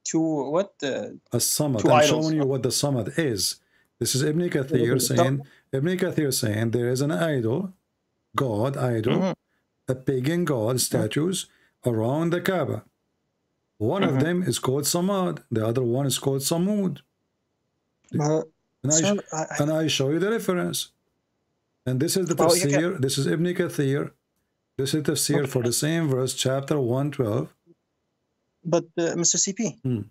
to what As-Samad. I'm showing you what the Samad is. This is Ibn Kathir saying there is an idol, God idol, a pagan god statues around the Kaaba. One of them is called Samad. The other one is called Samud. And I show you the reference. And this is the tafsir. This is Ibn Kathir. This is the tafsir for the same verse, chapter 112. But Mr. CP,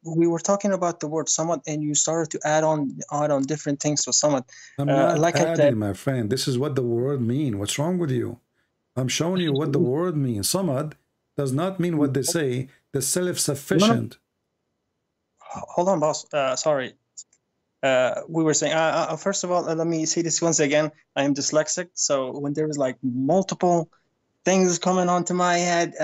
we were talking about the word Samad, and you started to add on different things to Samad. I'm not like adding, my friend. This is what the word means. What's wrong with you? I'm showing you what the word means. Samad does not mean what they say. The self-sufficient. Hold on, boss. Sorry. We were saying, first of all, let me say this once again. I am dyslexic, so when there is like multiple things coming onto my head,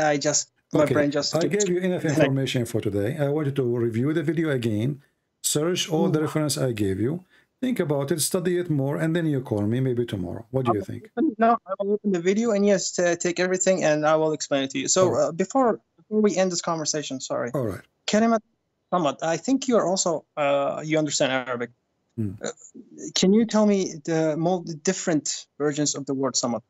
my brain just... I gave you enough information for today. I want you to review the video again, search all the reference I gave you, think about it, study it more, and then you call me maybe tomorrow. What do you think? No, I will open the video, and yes, take everything, and I will explain it to you. So before we end this conversation, sorry. All right. Kalimat Samad, I think you are also, you understand Arabic. Can you tell me the different versions of the word Samad?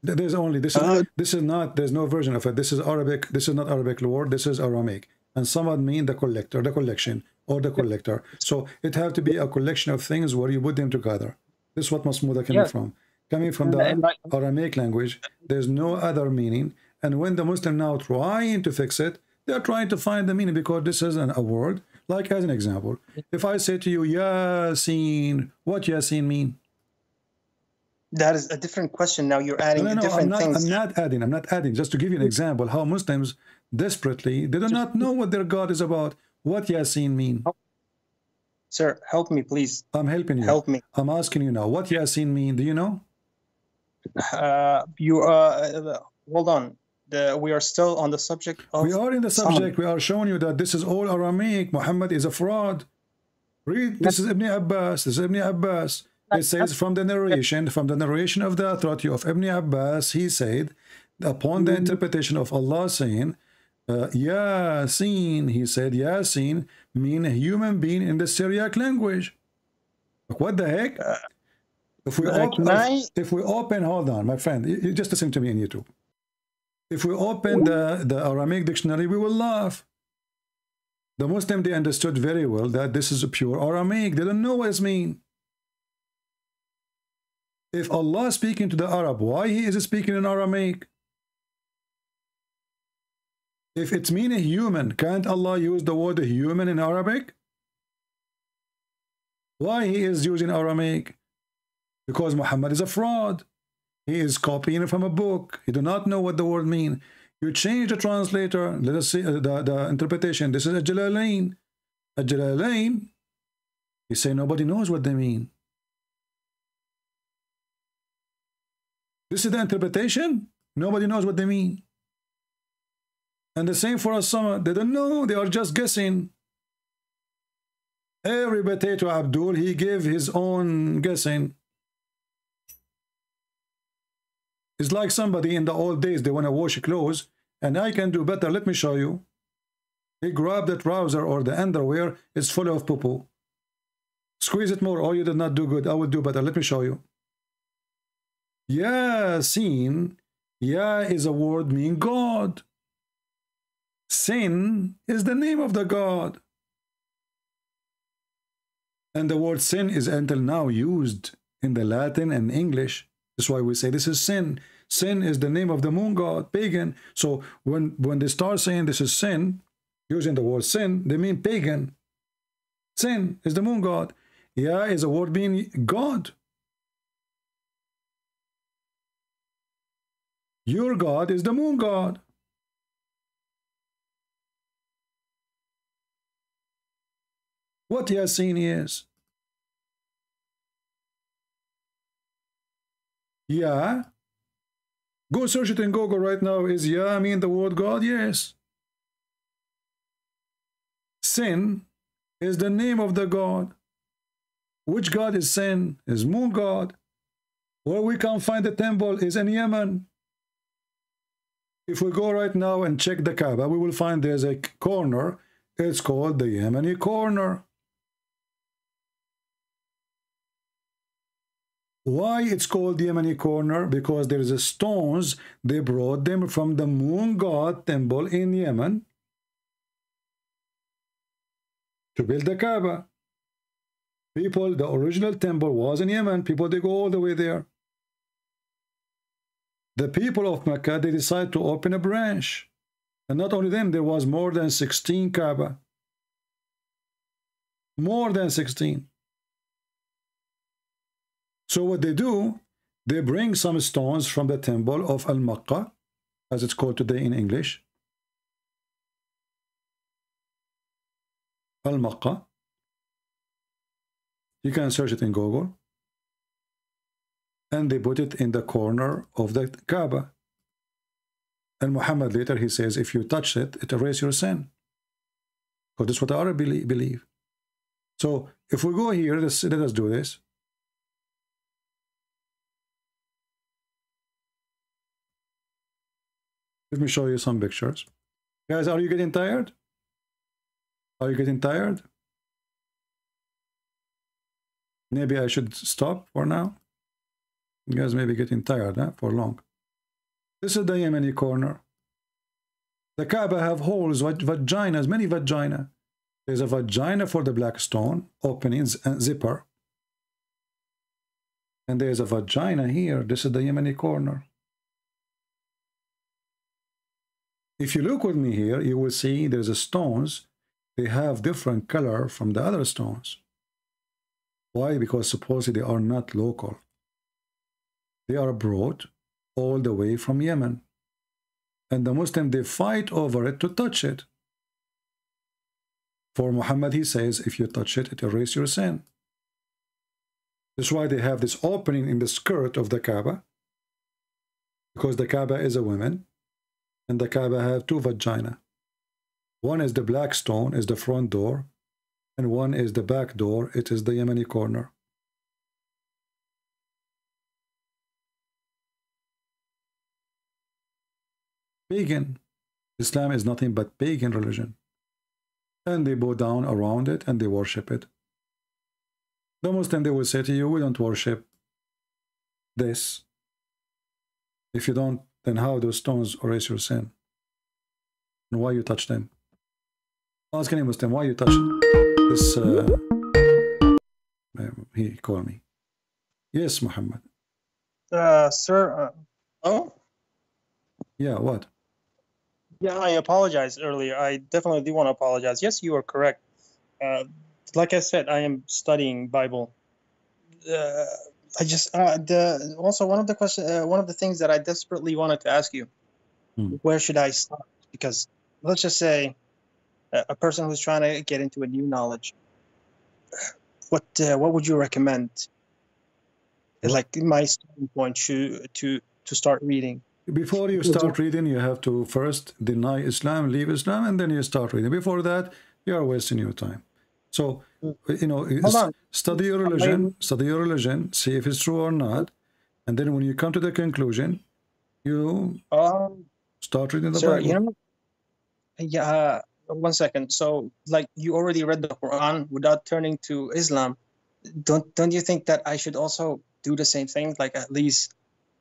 There's only this is not, there's no version of it. This is Arabic. This is not Arabic word. This is Aramaic. And Samad mean the collector, the collection, or the collector. So it have to be a collection of things where you put them together. This is what Masmuda coming from. Coming from the Aramaic language, there's no other meaning. And when the Muslim now trying to fix it, they're trying to find the meaning because this is a word. Like as an example, if I say to you, Yasin, what Yasin mean? That is a different question. Now you're adding different things. I'm not adding. Just to give you an example, how Muslims desperately, they do not know what their God is about. What Yasin mean? Sir, help me, please. I'm helping you. Help me. I'm asking you now. What Yasin mean? Do you know? Hold on. We are still on the subject of... We are in the subject. We are showing you that this is all Aramaic. Muhammad is a fraud. Read, this is Ibn Abbas. This is Ibn Abbas. It says from the narration of the authority of Ibn Abbas, he said, upon the interpretation of Allah saying, Yasin, he said, Yasin mean a human being in the Syriac language. What the heck? If we open, hold on, my friend, you just listen to me on YouTube. If we open the Aramaic dictionary, we will laugh. The Muslim, they understood very well that this is a pure Aramaic. They don't know what it means. If Allah is speaking to the Arab, why he is speaking in Aramaic? If it's mean a human, can't Allah use the word human in Arabic? Why he is using Aramaic? Because Muhammad is a fraud. He is copying from a book. He do not know what the word means. You change the translator. Let us see the interpretation. This is a Jalalain. A Jalalain, you say nobody knows what they mean. This is the interpretation. Nobody knows what they mean. And the same for As-Samad. They don't know. They are just guessing. Every potato Abdul, he gave his own guessing. It's like somebody in the old days, they want to wash clothes, and I can do better. Let me show you. He grabbed the trouser or the underwear, it's full of poo-poo. Squeeze it more. Oh, you did not do good. I will do better. Let me show you. Yasin, Ya is a word meaning God. Sin is the name of the God. And the word sin is until now used in the Latin and English. That's why we say this is sin. Sin is the name of the moon god, pagan. So when they start saying this is sin, using the word sin, they mean pagan. Sin is the moon god. Ya is a word meaning God. Your God is the moon god. What Yasin is? Ya. Go search it in Google right now. Is Ya mean the word God? Yes. Sin is the name of the God. Which God is sin? Is moon god. Where we can find the temple is in Yemen. If we go right now and check the Kaaba, we will find there's a corner. It's called the Yemeni corner. Why it's called the Yemeni corner? Because there is a stones, they brought them from the moon god temple in Yemen to build the Kaaba. People, the original temple was in Yemen. People, they go all the way there. The people of Mecca, they decide to open a branch. And not only them, there was more than 16 Kaaba. More than 16. So what they do, they bring some stones from the temple of Al-Makkah, as it's called today in English. Al-Makkah. You can search it in Google. And they put it in the corner of the Kaaba. And Muhammad later, he says, if you touch it, it erases your sin. Because that's what the Arab believe. So if we go here, let us do this. Let me show you some pictures. Guys, are you getting tired? Are you getting tired? Maybe I should stop for now. You guys may be getting tired for long. This is the Yemeni corner. The Kaaba have holes, vaginas, many vagina. There's a vagina for the black stone, openings and zipper. And there's a vagina here. This is the Yemeni corner. If you look with me here, you will see there's a stones. They have different color from the other stones. Why? Because supposedly they are not local. They are brought all the way from Yemen. And the Muslims, they fight over it to touch it. For Muhammad, he says, if you touch it, it erases your sin. That's why they have this opening in the skirt of the Kaaba. Because the Kaaba is a woman. And the Kaaba have two vagina. One is the black stone, is the front door. and one is the back door. It is the Yemeni corner. Pagan. Islam is nothing but pagan religion. And they bow down around it and they worship it. The Muslim, they will say to you, we don't worship this. If you don't, then how do stones erase your sin? And why you touch them? Ask any Muslim, why you touch this? He called me. Yes, Muhammad. Sir, oh? Yeah, what? Yeah, I apologize earlier. I definitely do want to apologize. Yes, you are correct. Like I said, I am studying Bible. I just also one of the things that I desperately wanted to ask you, where should I start? Because let's just say a person who's trying to get into a new knowledge, what would you recommend? Like my starting point to start reading. Before you start reading, you have to first deny Islam, leave Islam, and then you start reading. Before that, you are wasting your time. So, you know, study your religion, see if it's true or not, and then when you come to the conclusion, you start reading the Bible. You know, yeah, 1 second. So, like, you already read the Quran without turning to Islam. Don't you think that I should also do the same thing? Like, at least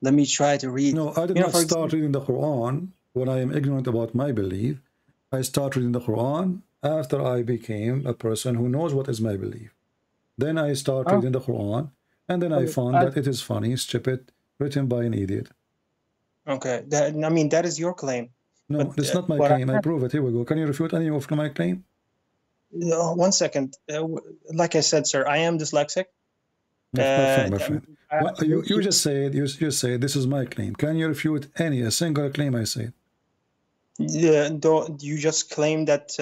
let me try to read. No, I did not start reading the Quran when I am ignorant about my belief. I start reading the Quran after I became a person who knows what is my belief. Then I start reading the Quran, and then I found that it is funny, stupid, written by an idiot. Okay, I mean, that is your claim. No, but, it's not my claim. I prove it. Here we go. Can you refute any of my claim? 1 second. Like I said, sir, I am dyslexic. My friend. You just said this is my claim. Can you refute a single claim I said? Yeah, you just claim that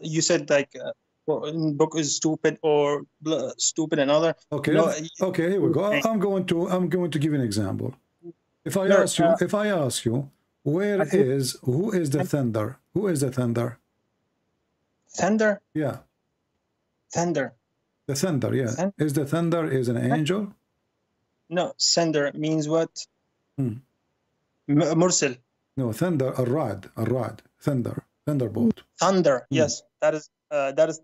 you said like book is stupid or stupid and other. Okay, no, okay, here we go. I'm going to give you an example. If I ask you, who is the thunder? Who is the thunder? Thunder? Yeah. Thunder. The thunder, yeah. Is the thunder is an angel? No, sender means what? Mursal. No, thunder, a-rad, thunder, thunderbolt. Thunder, yes, that is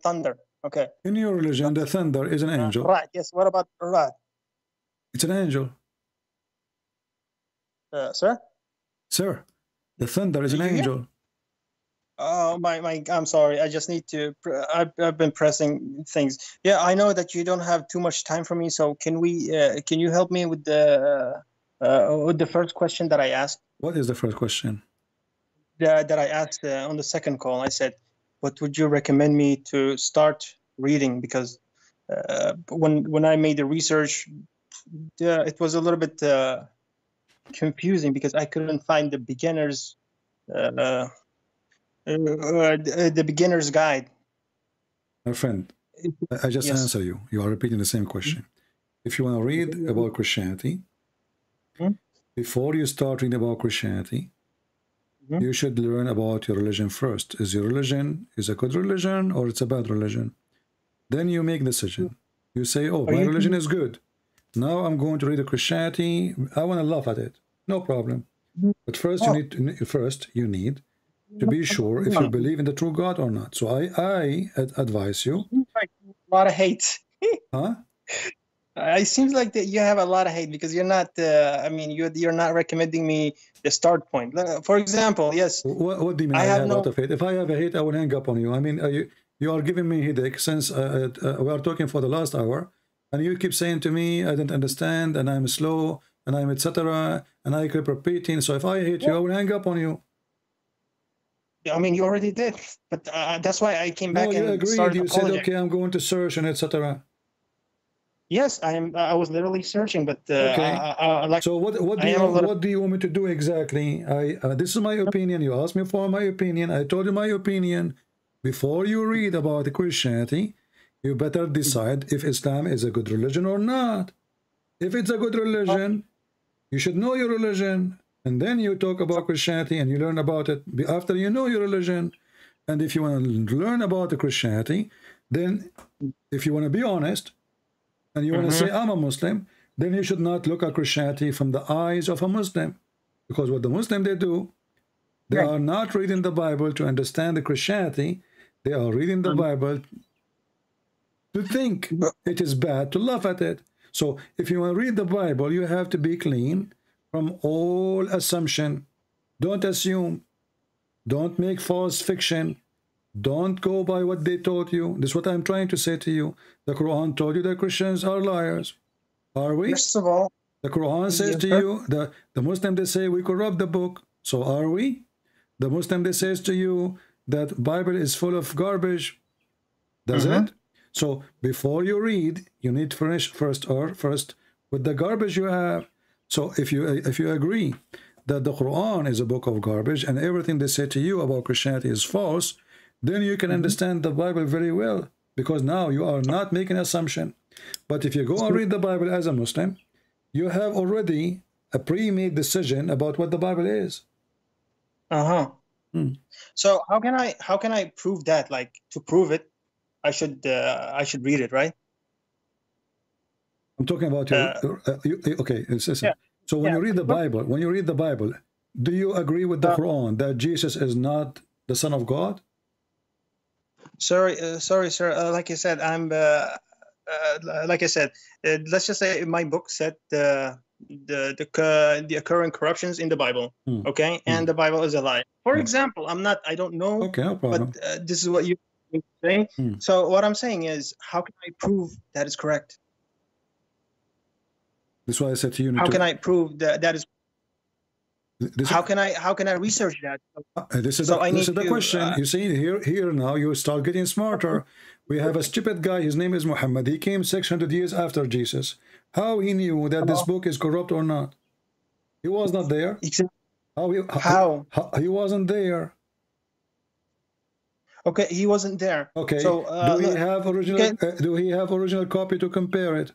thunder. Okay. In your religion, the thunder is an angel. Right, yes. What about rad? It's an angel. Sir? Sir, the thunder is an angel. Oh, I'm sorry. I just need to, I've been pressing things. Yeah, I know that you don't have too much time for me. So can you help me with the first question that I asked? What is the first question? That I asked on the second call. I said, what would you recommend me to start reading? Because when I made the research, it was a little bit confusing because I couldn't find the beginner's guide. My friend, I just answer you. You are repeating the same question. If you want to read about Christianity, before you start reading about Christianity, you should learn about your religion first. Is your religion a good religion or it's a bad religion? Then you make a decision. You say, oh, my religion is good. Now I'm going to read the Christianity. I want to laugh at it. No problem. But first, you need to be sure if you believe in the true God or not. So I advise you. A lot of hate. Huh? It seems like that you have a lot of hate because you're not. I mean, you're not recommending me the start point. For example, yes. What do you mean? I have a lot of hate. If I have a hate, I will hang up on you. I mean, you are giving me headache since we are talking for the last hour, and you keep saying to me, I don't understand, and I'm slow, and I'm etc., and I keep repeating. So if I hate you, I will hang up on you. I mean, you already did, but that's why I came back. No, you agreed. You said, okay, I'm going to search and etc. Yes, I am. I was literally searching, but okay. So what do you want me to do exactly? This is my opinion. You asked me for my opinion. I told you my opinion. Before you read about Christianity, you better decide if Islam is a good religion or not. If it's a good religion, you should know your religion, and then you talk about Christianity and you learn about it after you know your religion. And if you want to learn about the Christianity, then if you want to be honest and you want to say I'm a Muslim, then you should not look at Christianity from the eyes of a Muslim, because what the Muslim they do, they are not reading the Bible to understand the Christianity. They are reading the Bible to think it is bad, to laugh at it. So if you want to read the Bible, you have to be clean from all assumption. Don't assume. Don't make false fiction. Don't go by what they taught you. This is what I'm trying to say to you. The Quran told you that Christians are liars. Are we? First of all, the Quran says to you, the Muslim, they say we corrupt the book. So are we? The Muslim, they says to you that Bible is full of garbage. Does it? So before you read, you need to finish first with the garbage you have. So if you agree that the Quran is a book of garbage and everything they say to you about Christianity is false, then you can understand the Bible very well, because now you are not making an assumption. But if you go and read the Bible as a Muslim, you have already a pre-made decision about what the Bible is. So how can I prove that? Like, to prove it, I should read it, right? I'm talking about okay. So when you read the Bible, do you agree with the Quran that Jesus is not the Son of God? Sorry, sir. Like I said, let's just say my book said the occurring corruptions in the Bible. Okay, and the Bible is a lie. For example, I don't know. Okay, no problem. But this is what you say. So what I'm saying is, how can I prove that is correct? This is why I said to you. How can I prove that is? How can I research that? This is the question. You see, here now you start getting smarter. We have a stupid guy. His name is Muhammad. He came 600 years after Jesus. How he knew that this book is corrupt or not? He was not there. How? He wasn't there. Okay, he wasn't there. Okay. So do we have original? Do we have original copy to compare it?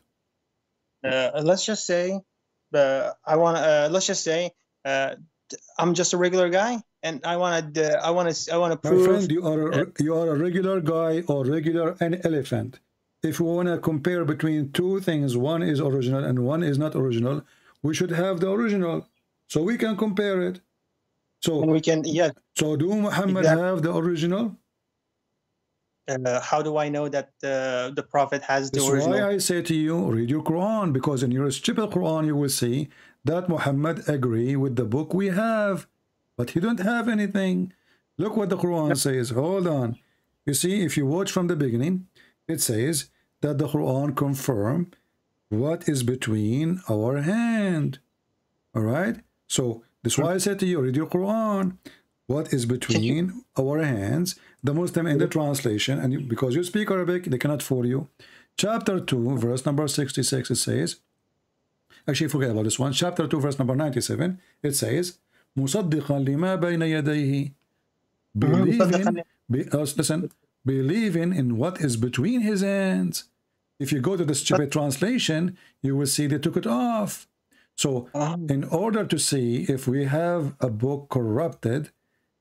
Let's just say, let's just say. I'm just a regular guy, and I want to prove. My friend, you are a regular guy or regular an elephant. If we want to compare between two things, one is original and one is not original, we should have the original, so we can compare it. So and we can, So do Muhammad have the original? How do I know that the Prophet has the original? That's why I say to you, read your Quran, because in your stupid Quran you will see that Muhammad agree with the book we have, but he don't have anything. Look what the Quran says. Hold on. You see, if you watch from the beginning, it says that the Quran confirm what is between our hand. All right? So that's why I said to you, read your Quran. What is between our hands? The Muslim in the translation, and because you speak Arabic, they cannot fool you. Chapter 2, verse number 66, it says, actually forget about this one. Chapter 2, verse number 97, it says, مُصَدِّقًا لِمَا بَيْنَ يَدَيْهِ, believing in what is between his hands. If you go to the stupid translation, you will see they took it off. So in order to see if we have a book corrupted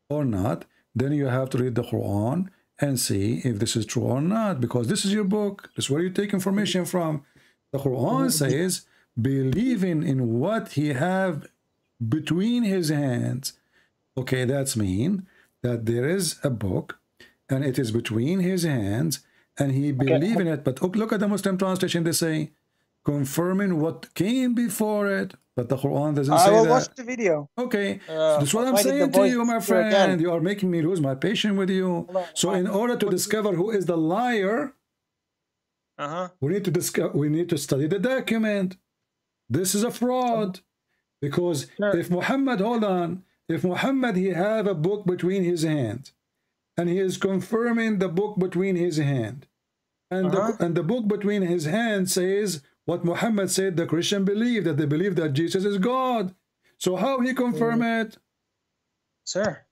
or not, then you have to read the Quran and see if this is true or not, because this is your book. This is where you take information from. The Quran says, believing in what he have between his hands. Okay, that's mean that there is a book and it is between his hands and he believe in it. But look at the Muslim translation. They say, confirming what came before it. But the Quran doesn't say that. I will watch the video. Okay, so that's what I'm saying to you, my friend. You are making me lose my patience with you. So in order to discover who is the liar, we need to study the document. This is a fraud. Because if Muhammad, hold on, if Muhammad, he have a book between his hands, and he is confirming the book between his hand, and the book between his hands says what Muhammad said the Christian believe, that they believe that Jesus is God. So how he confirm it? Sir.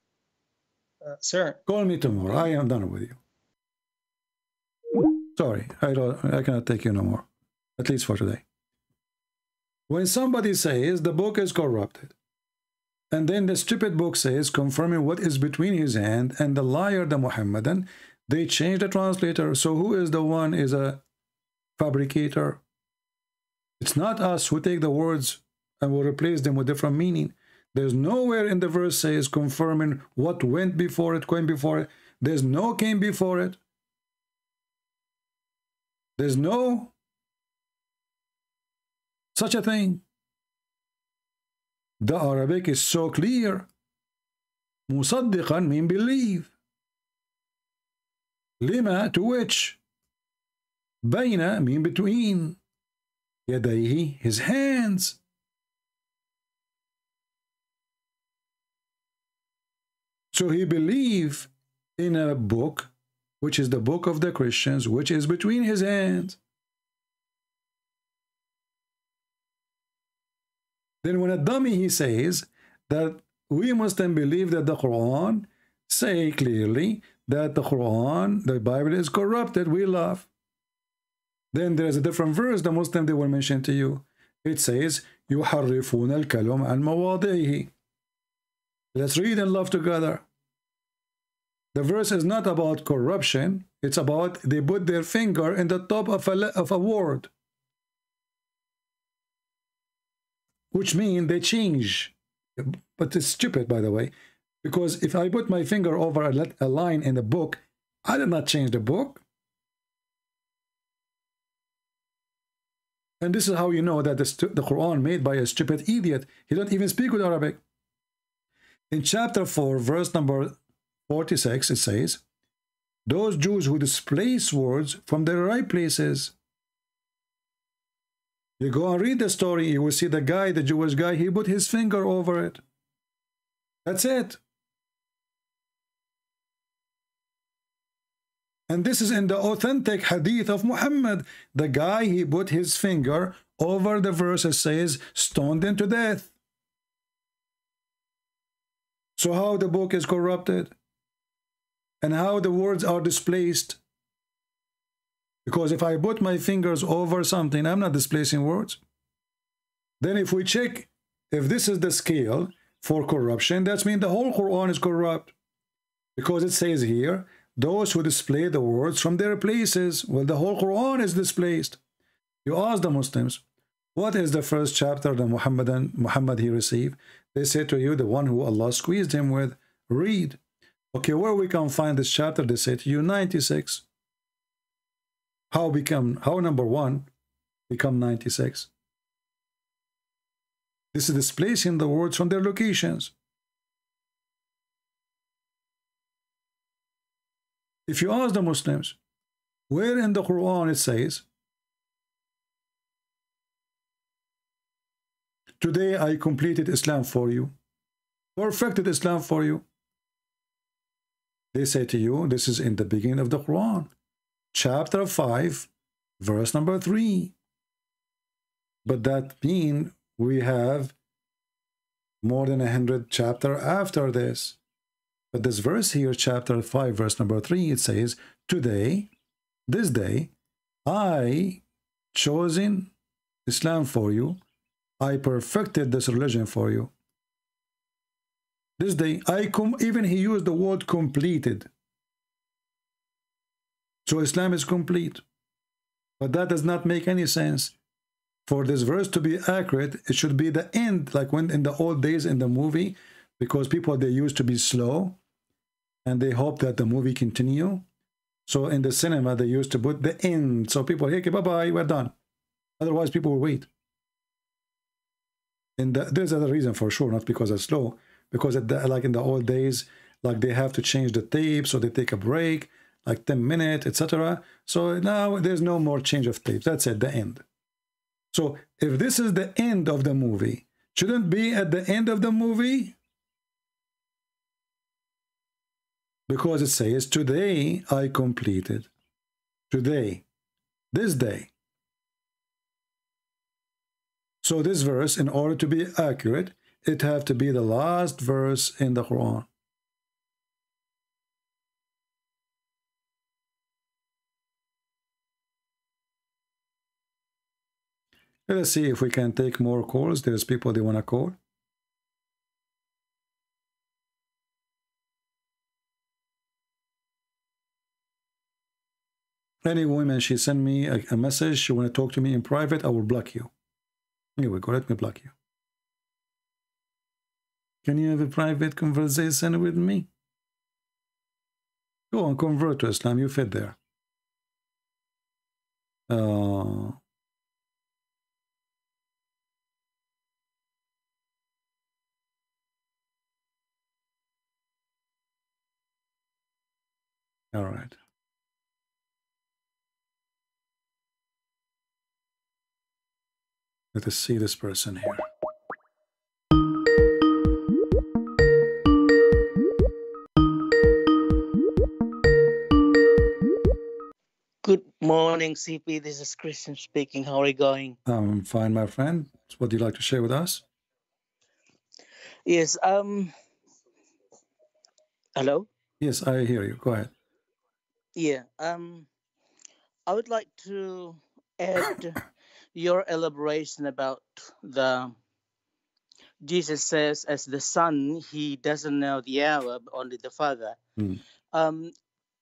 Call me tomorrow. I am done with you. Sorry, I cannot take you no more. At least for today. When somebody says the book is corrupted, and then the stupid book says confirming what is between his hand, and the liar, the Muhammadan, They changed the translator. So who is the one is a fabricator? It's not us who take the words and will replace them with different meaning. There's nowhere in the verse says confirming what went before it, came before it. There's no came before it. There's no such a thing. The Arabic is so clear. مصدقا mean believe. Lima to which. Baina mean between. Yadayhi his hands. So he believed in a book, which is the book of the Christians, which is between his hands. Then when a dummy he says that we must then believe that the Quran say clearly that the Quran, the Bible is corrupted, we laugh. Then there is a different verse, the Muslim they will mention to you. It says, يُحَرِّفُونَ الْكَلِمَ عَنْ مَوَاضِعِهِ. Let's read and laugh together. The verse is not about corruption. It's about they put their finger in the top of a word. Which means they change. But it's stupid, by the way. Because if I put my finger over a line in the book, I did not change the book. And this is how you know that the Quran made by a stupid idiot. He don't even speak with Arabic. In chapter 4, verse number 46, it says, those Jews who displace words from their right places. You go and read the story, you will see the guy, the Jewish guy, he put his finger over it. That's it. And this is in the authentic hadith of Muhammad. The guy, he put his finger over the verse that says, stoned him to death. So how the book is corrupted? And how the words are displaced? Because if I put my fingers over something, I'm not displacing words. Then if we check, if this is the scale for corruption, that means the whole Quran is corrupt. Because it says here, those who display the words from their places, well, the whole Quran is displaced. You ask the Muslims, what is the first chapter that Muhammad he received? They say to you, the one who Allah squeezed him with. Read. Okay, where we can find this chapter? They say to you, 96. How number 1 become 96? This is displacing the words from their locations. If you ask the Muslims, where in the Quran it says, today I completed Islam for you, perfected Islam for you. They say to you, this is in the beginning of the Quran, chapter 5, verse number 3. But that means we have more than 100 chapters after this. But this verse here, chapter 5, verse number 3, it says, today, this day, I chosen Islam for you. I perfected this religion for you. This day, even he used the word completed. So Islam is complete. But that does not make any sense. For this verse to be accurate, it should be the end, like when in the old days in the movie, because people, they used to be slow and they hope that the movie continue. So in the cinema, they used to put the end. So people, hey, okay, bye-bye, we're done. Otherwise, people will wait. And there's another reason for sure, not because it's slow, because like in the old days, like they have to change the tape, so they take a break, like 10 minutes, etc. So now there's no more change of tapes. That's it, the end. So if this is the end of the movie, shouldn't be at the end of the movie? Because it says, today I completed. Today. This day. So this verse, in order to be accurate, it have to be the last verse in the Quran. Let's see if we can take more calls. There's people they want to call. Any woman, she send me a message, she want to talk to me in private, I will block you. Anyway, go, let me block you. Can you have a private conversation with me? Go on, convert to Islam, you fit there. All right. Let us see this person here. Good morning, CP. This is Christian speaking. How are you going? I'm fine, my friend. What do you like to share with us? Yes. Hello. Yes, I hear you. Go ahead. Yeah. I would like to add your elaboration about the Jesus says, as the Son, he doesn't know the hour, but only the Father.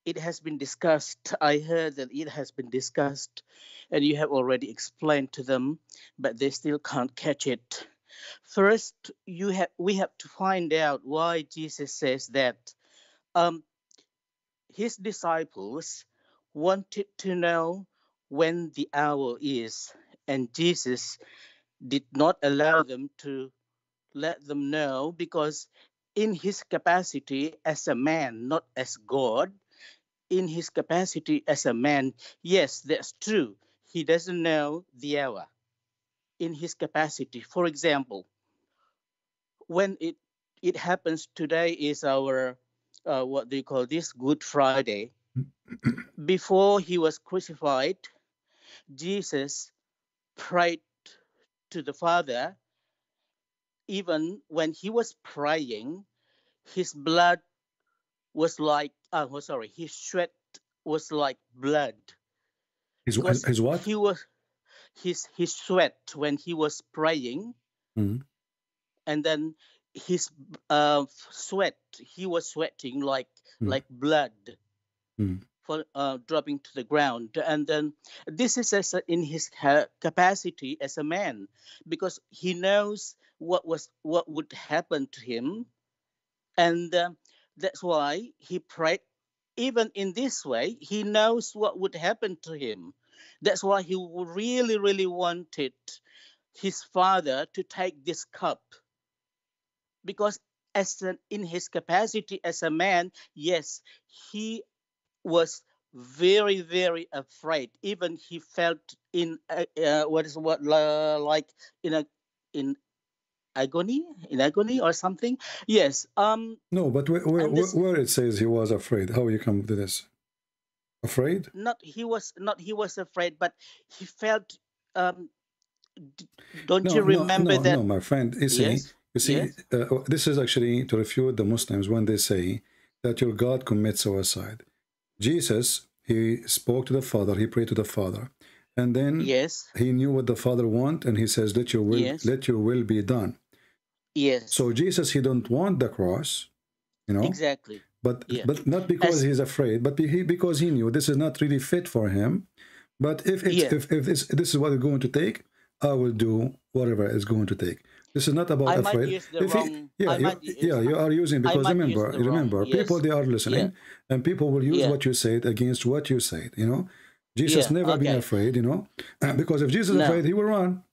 It has been discussed. I heard that it has been discussed, and you have already explained to them, but they still can't catch it. First, we have to find out why Jesus says that. His disciples wanted to know when the hour is, and Jesus did not allow them to let them know, because in his capacity as a man, not as God, in his capacity as a man, yes, that's true. He doesn't know the hour in his capacity. For example, when it happens today is our, what do you call this, Good Friday. Before he was crucified, Jesus prayed to the Father. Even when he was praying, his blood was like, his sweat was like blood. His what? He was his sweat when he was praying, and then his sweat, he was sweating like blood for dropping to the ground. And then this is in his capacity as a man, because he knows what would happen to him, and that's why he prayed. Even in this way, he knows what would happen to him. That's why he really, really wanted his Father to take this cup. Because in his capacity as a man, yes, he was very, very afraid. Even he felt in agony or something. Yes. No, but where it says he was afraid, how you come to this? Afraid? He was afraid, but he felt. Don't you remember that? No, my friend. You see, yes. This is actually to refute the Muslims when they say that your God commits suicide. Jesus, he spoke to the Father, he prayed to the Father, and then he knew what the Father want, and he says, "Let your will be done." Yes. So Jesus, he don't want the cross, you know. Exactly. But not because he's afraid, but because he knew this is not really fit for him. But if this is what it's going to take, I will do whatever it's going to take. This is not about afraid. You are using, because remember, people, they are listening, and people will use what you said against what you said. You know, Jesus never been afraid. You know, because if Jesus is afraid, he will run.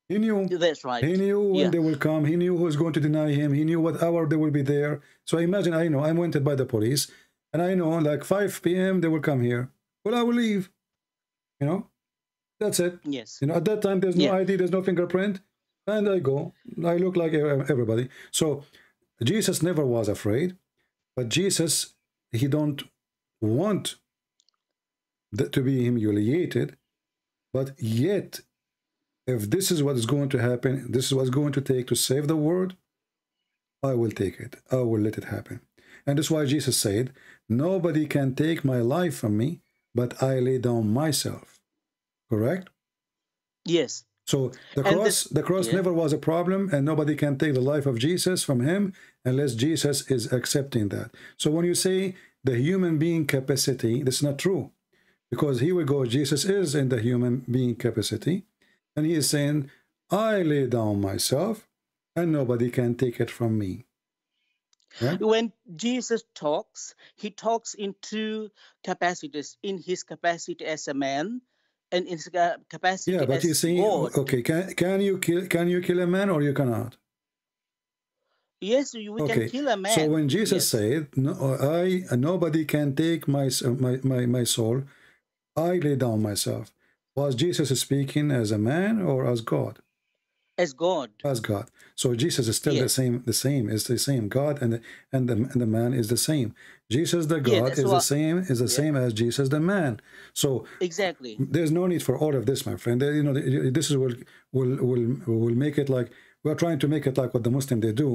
He knew. That's right. He knew when they will come. He knew who is going to deny him. He knew what hour they will be there. So imagine, I know I'm wanted by the police, and I know like 5 p.m. they will come here. Well, I will leave. You know, that's it. Yes. You know, at that time there's no ID, there's no fingerprint, and I go. I look like everybody. So Jesus never was afraid, but Jesus, he don't want to be humiliated, but yet, if this is what is going to happen, this is what's going to take to save the world, I will take it. I will let it happen. And that's why Jesus said, nobody can take my life from me, but I lay down myself. Correct? Yes. So the cross never was a problem, and nobody can take the life of Jesus from him unless Jesus is accepting that. So when you say the human being capacity, that's not true. Because here we go, Jesus is in the human being capacity, and he is saying, I lay down myself, and nobody can take it from me. Right? When Jesus talks, he talks in two capacities: in his capacity as a man, and in his capacity Yeah, but you as see, God. okay, can you kill a man, or you cannot? Yes, we Okay, can kill a man. so when Jesus Yes. said, nobody can take my soul, I lay down myself, was Jesus speaking as a man or as God? As God. As God. So Jesus is still Yes. the same. God and the man is the same. Jesus the God that's is what- the same as Jesus the man. So Exactly. there's no need for all of this, my friend. You know, this is will make it like we're trying to make it like what the Muslim they do.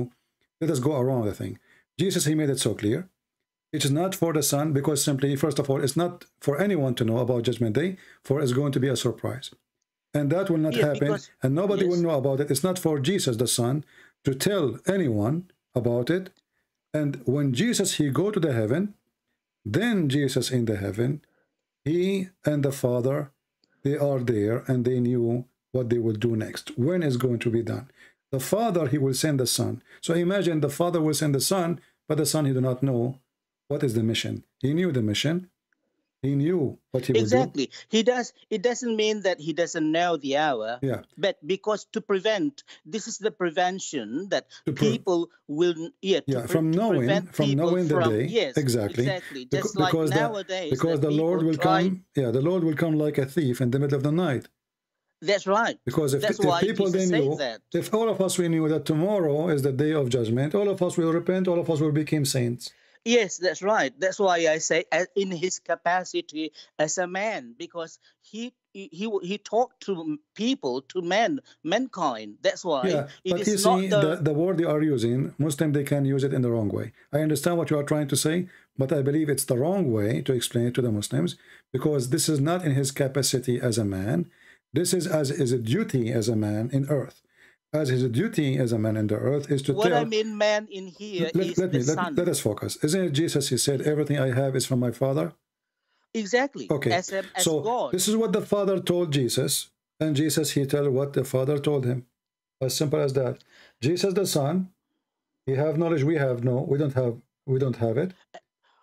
Let us go around the thing. Jesus, he made it so clear. It is not for the Son, because simply, first of all, it's not for anyone to know about Judgment Day, for it's going to be a surprise. And that will not happen, because- and nobody will yes. know about it. It's not for Jesus, the Son, to tell anyone about it. And when Jesus, he go to the heaven, then Jesus in the heaven, he and the Father, they are there, and they knew what they will do next. When is going to be done? The Father, he will send the Son. So imagine the Father will send the Son, but the Son, he do not know what is the mission. He knew the mission. He knew what he would do. Exactly. He does. It doesn't mean that he doesn't know the hour. Yeah. But because to prevent, this is the prevention that To people will. from knowing the day. Yes. Exactly. Just like nowadays. Because the Lord will come. Yeah, the Lord will come like a thief in the middle of the night. That's right. Because if why people Jesus they knew, that. if all of us we knew that tomorrow is the day of judgment, all of us will repent. All of us will become saints. Yes, that's right. That's why I say in his capacity as a man, because he talked to people, to mankind. That's why. Yeah, but you see, the word they are using, Muslim, they can use it in the wrong way. I understand what you are trying to say, but I believe it's the wrong way to explain it to the Muslims, because this is not in his capacity as a man. This is as a duty as a man in earth. As his duty as a man in the earth is to what tell... I mean man in here is the Son. Let us focus. Isn't it Jesus, he said, everything I have is from my Father? Exactly. Okay, as God. This is what the Father told Jesus, and Jesus, he told what the Father told him. As simple as that. Jesus the Son, he have knowledge, we don't have it.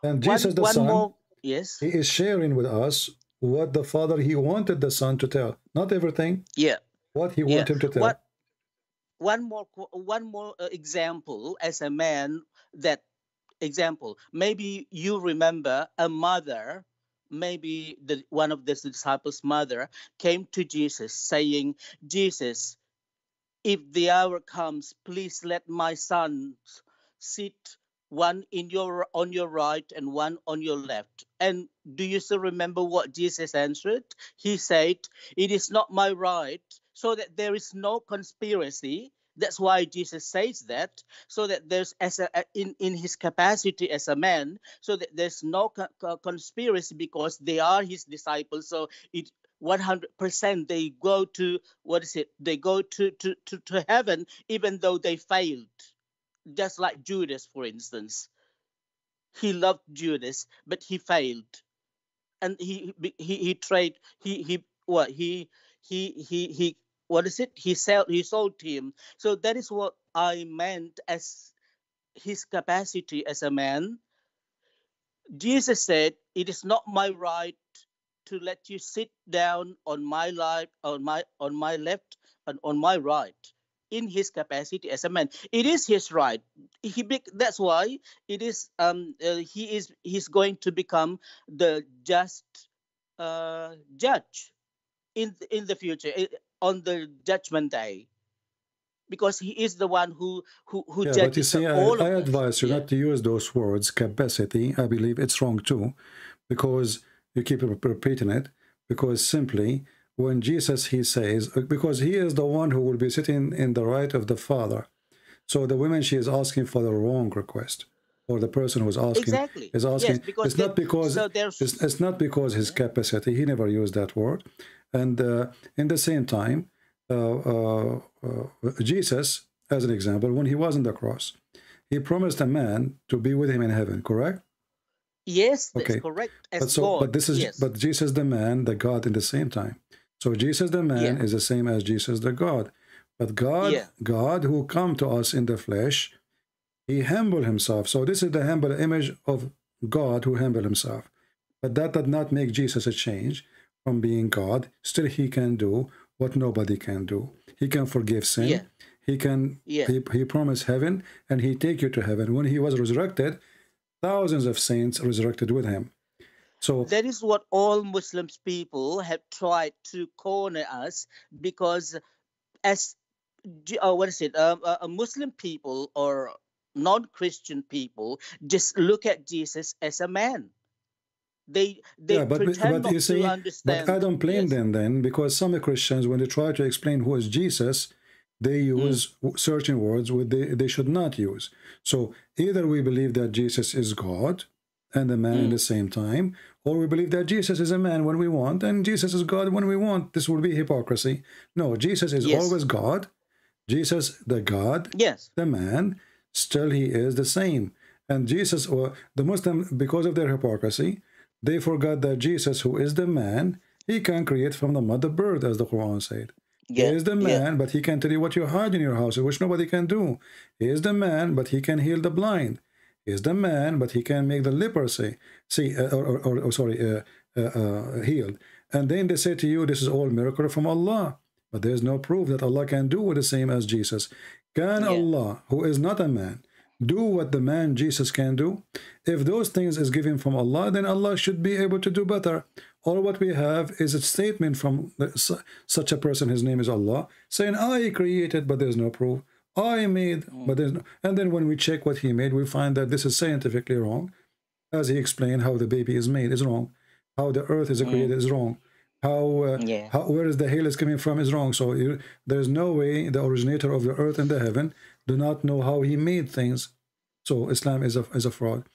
And Jesus the Son, yes, he is sharing with us what the Father, he wanted the Son to tell. Not everything. Yeah. What he wanted him to tell. One more example as a man. That example, maybe you remember a mother, maybe one of the disciples' mother came to Jesus saying, Jesus, if the hour comes, please let my son sit one on your right and one on your left. And do you still remember what Jesus answered? He said, it is not my right, so that there is no conspiracy. That's why Jesus says that, so that there's in his capacity as a man, so that there's no conspiracy, because they are his disciples. So it 100% they go to they go to heaven, even though they failed. Just like Judas, for instance, he loved Judas, but he failed, and he sold him. So that is what I meant as his capacity as a man. Jesus said, it is not my right to let you sit down on my left and on my right. In his capacity as a man, it is his right. That's why it is. He's going to become the just judge in the future, on the judgment day, because he is the one who judges. But you see, I advise you not to use those words, capacity. I believe it's wrong too, because you keep repeating it, because simply when Jesus, he says, because he is the one who will be sitting in the right of the Father. So the woman, she is asking for the wrong request, or the person who is asking is asking. Yes, it's not because it's not because his capacity. He never used that word. And in the same time, Jesus, as an example, when he was on the cross, he promised a man to be with him in heaven. Correct? Yes, that's Okay. correct. As But so, God. but this is, Yes. but Jesus the man, the God in the same time. So Jesus the man Yeah. is the same as Jesus the God. But God, Yeah. God who come to us in the flesh, he humbled himself. So this is the humble image of God who humbled himself. But that did not make Jesus a change from being God. Still, he can do what nobody can do. He can forgive sin. Yeah. He can. Yeah. He promised heaven, and he take you to heaven. When he was resurrected, thousands of saints resurrected with him. So That is what all Muslims people have tried to corner us, because as what is it? Muslim people or non-Christian people just look at Jesus as a man. They yeah, pretend but not you to see, understand. but I don't blame Yes. them then, because some Christians, when they try to explain who is Jesus, they use certain words which they should not use. So either we believe that Jesus is God and a man at the same time, or we believe that Jesus is a man when we want and Jesus is God when we want. This would be hypocrisy. No, Jesus is Yes. always God. Jesus, the God, Yes. the man, still he is the same. And Jesus, or the Muslim, because of their hypocrisy, they forgot that Jesus, who is the man, he can create from the mud a bird, as the Quran said. He Yeah. is the Yeah. man, but he can tell you what you hide in your house, which nobody can do. He is the man, but he can heal the blind. He is the man, but he can make the leprosy healed. And then they say to you, this is all miracle from Allah. But there's no proof that Allah can do the same as Jesus. Can Yeah. Allah, who is not a man, do what the man Jesus can do? If those things is given from Allah, then Allah should be able to do better. All what we have is a statement from such a person, his name is Allah, saying, I created, but there's no proof. I made, but there's no... And then when we check what he made, we find that this is scientifically wrong. As he explained, how the baby is made is wrong. How the earth is created is wrong. Where is the hail is coming from is wrong. So there's no way the originator of the earth and the heaven do not know how he made things. So Islam is a fraud.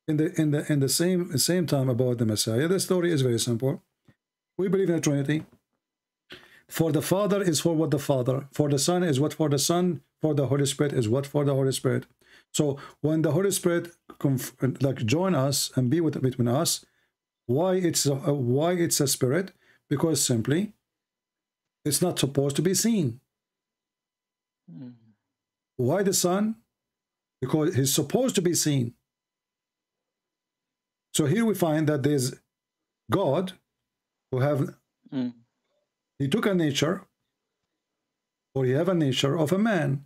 In the same time about the Messiah, the story is very simple. We believe in the Trinity. For the Father is for what the Father. For the Son is what for the Son. For the Holy Spirit is what for the Holy Spirit. So when the Holy Spirit join us and be between us, why it's a spirit? Because simply it's not supposed to be seen. Why the Son? Because he's supposed to be seen. So here we find that there's God who have he took a nature, or he have a nature of a man.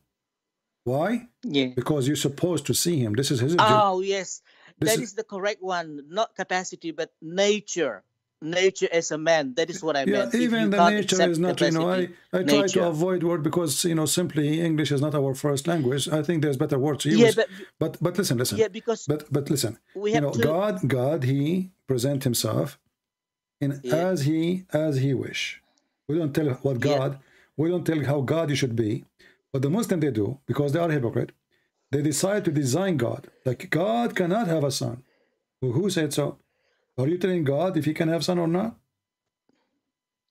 Why? Yeah. Because you're supposed to see him. This is his Oh, yes. That is the correct one. Not capacity, but nature. Nature as a man. That is what I meant. Even the nature is not, I try to avoid word because, simply English is not our first language. I think there's better words to use. Yeah, but listen. Yeah, because but listen. We have God, he present himself as he wish. We don't tell what God, we don't tell how God you should be. But the Muslim, they do, because they are hypocrite. They decide to design God. Like God cannot have a son. Who said so? Are you telling God if he can have son or not?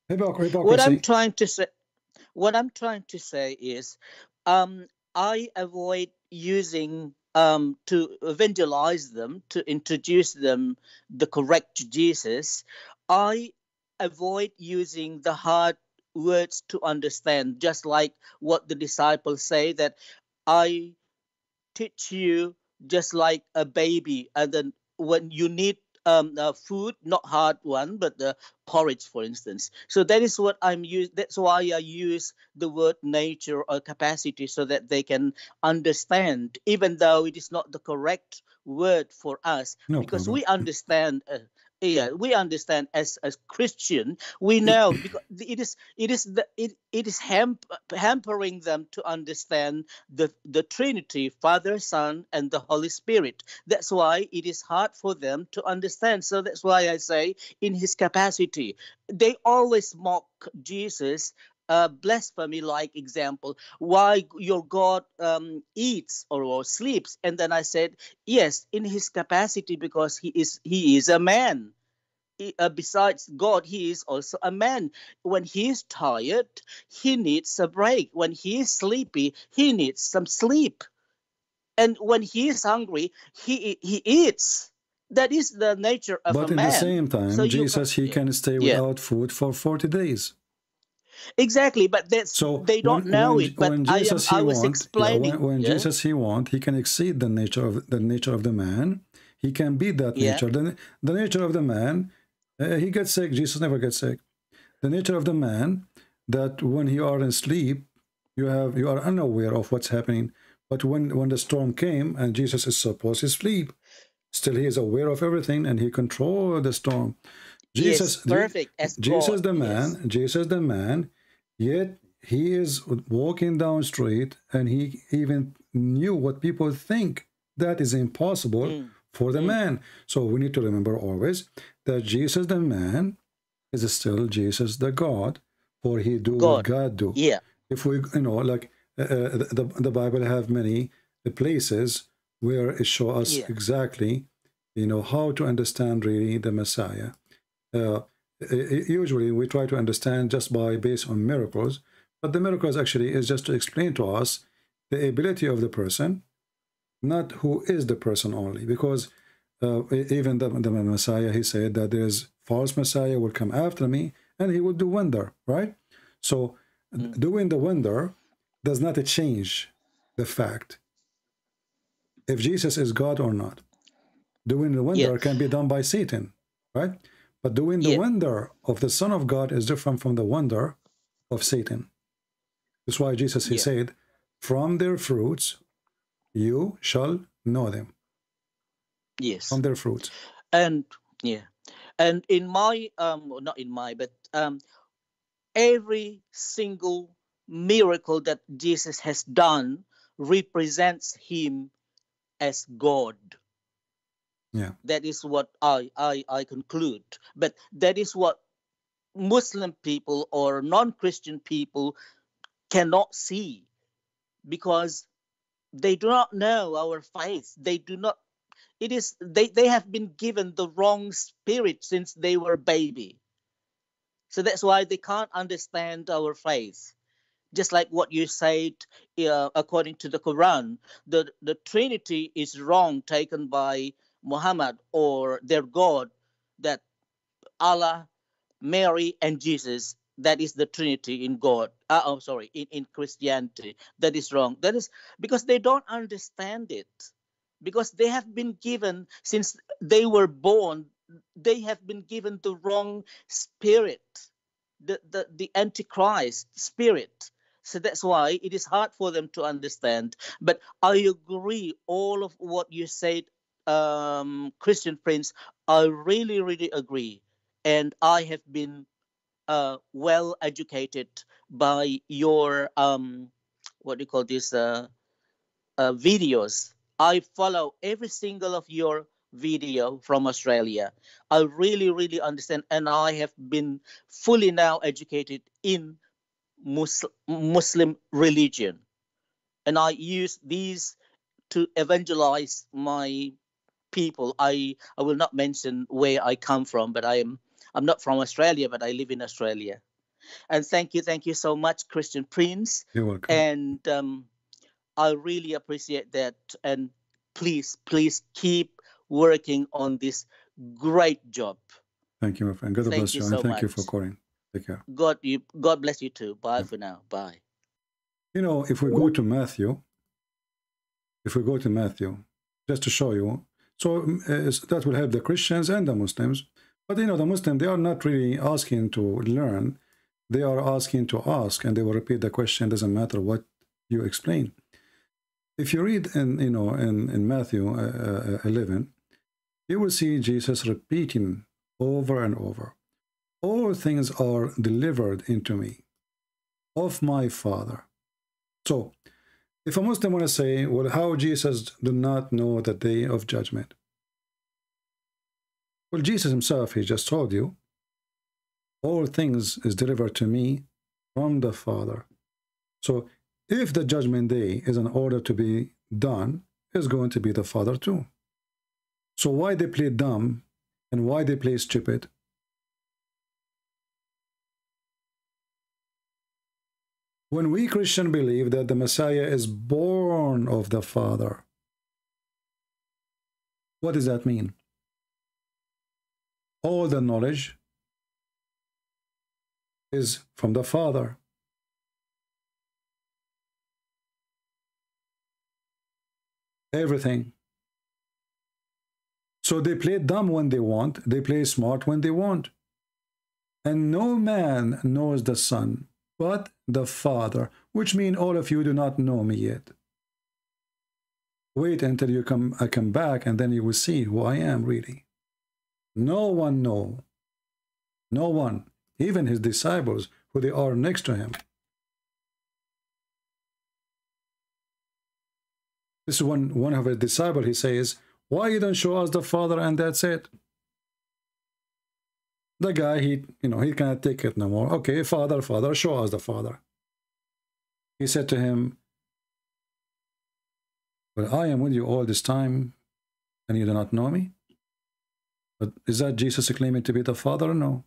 Hypocrisy. What I'm trying to say is, I avoid using to evangelize them, to introduce them the correct Jesus. I avoid using the hard words to understand, just like what the disciples say, that I teach you just like a baby, and then when you need food, not hard one, but the porridge, for instance. So that is what I'm using. That's why I use the word nature or capacity, so that they can understand, even though it is not the correct word for us, because we understand. We understand as Christian. We know because it is hampering them to understand the Trinity, Father, Son, and the Holy Spirit. That's why it is hard for them to understand. So that's why I say, in his capacity, they always mock Jesus. Blasphemy like example, why your God eats or sleeps, and then I said, yes, in his capacity, because he is a man. Besides God, he is also a man. When he is tired, he needs a break. When he is sleepy, he needs some sleep. And when he is hungry, he eats. That is the nature of But a in man. the same time, So Jesus, he can stay without food for 40 days. Exactly, but that's So they don't know it. But when Jesus I was explaining. when Jesus he want, he can exceed the nature of the man. He can beat that nature. The nature of the man, he gets sick. Jesus never gets sick. The nature of the man, that when you are in sleep, you are unaware of what's happening. But when the storm came and Jesus is supposed to sleep, still he is aware of everything and he controls the storm. Jesus, yes, perfect. As Jesus God, the man, Jesus the man, yet he is walking down street and he even knew what people think. That is impossible for the man. So we need to remember always that Jesus the man is still Jesus the God, for he do what God do. Yeah. If we, like the Bible have many places where it shows us exactly, how to understand really the Messiah. Usually we try to understand just based on miracles, but the miracles actually is just to explain to us the ability of the person, not who is the person only. Because even the Messiah, he said that there is false Messiah will come after me and he will do wonder, right? So doing the wonder does not change the fact if Jesus is God or not. Doing the wonder can be done by Satan, right? But doing the wonder of the Son of God is different from the wonder of Satan. That's why Jesus, he said, from their fruits you shall know them. Yes. From their fruits. And and in my not in my, but every single miracle that Jesus has done represents him as God. Yeah. That is what I conclude. But that is what Muslim people or non-Christian people cannot see, because they do not know our faith. They do not. It is they have been given the wrong spirit since they were baby. So that's why they can't understand our faith. Just like what you said, according to the Quran, the Trinity is wrong, taken by Muhammad or their God, that Allah, Mary, and Jesus, that is the Trinity in God. In Christianity, that is wrong. That is because they don't understand it. Because they have been given, since they were born, they have been given the wrong spirit, the Antichrist spirit. So that's why it is hard for them to understand. But I agree all of what you said, Christian Prince. I really, really agree. And I have been well educated by your what do you call this videos. I follow every single of your video from Australia. I really, really understand, and I have been fully now educated in Muslim religion, and I use these to evangelize my people. I will not mention where I come from, but I'm not from Australia, but I live in Australia. And thank you so much, Christian Prince. You're welcome. And I really appreciate that. And please keep working on this great job. Thank you, my friend. God bless you, and thank you for calling. Take care. God bless you too. Bye for now. Bye. If we go to Matthew, just to show you, so that will help the Christians and the Muslims. But the Muslims, they are not really asking to learn. They are asking to ask, and they will repeat the question. Doesn't matter what you explain. If you read in Matthew 11, you will see Jesus repeating over and over, all things are delivered into me of my Father. So if a Muslim want to say, well, how Jesus do not know the day of judgment? Well, Jesus himself, he just told you, all things is delivered to me from the Father. So if the judgment day is in order to be done, is going to be the Father too. So why they play dumb and why they play stupid? When we Christians believe that the Messiah is born of the Father, what does that mean? all the knowledge is from the Father. Everything. So they play dumb when they want, they play smart when they want. And no man knows the Son but the Father, which means all of you do not know me yet. Wait until I come back, and then you will see who I am really. No one knows. No one, even his disciples, who they are next to him. This is one of his disciples, he says, why you don't show us the Father and that's it? The guy, he cannot take it no more. Okay, Father, Father, show us the Father. He said to him, well, I am with you all this time, and you do not know me? But is that Jesus claiming to be the Father or no?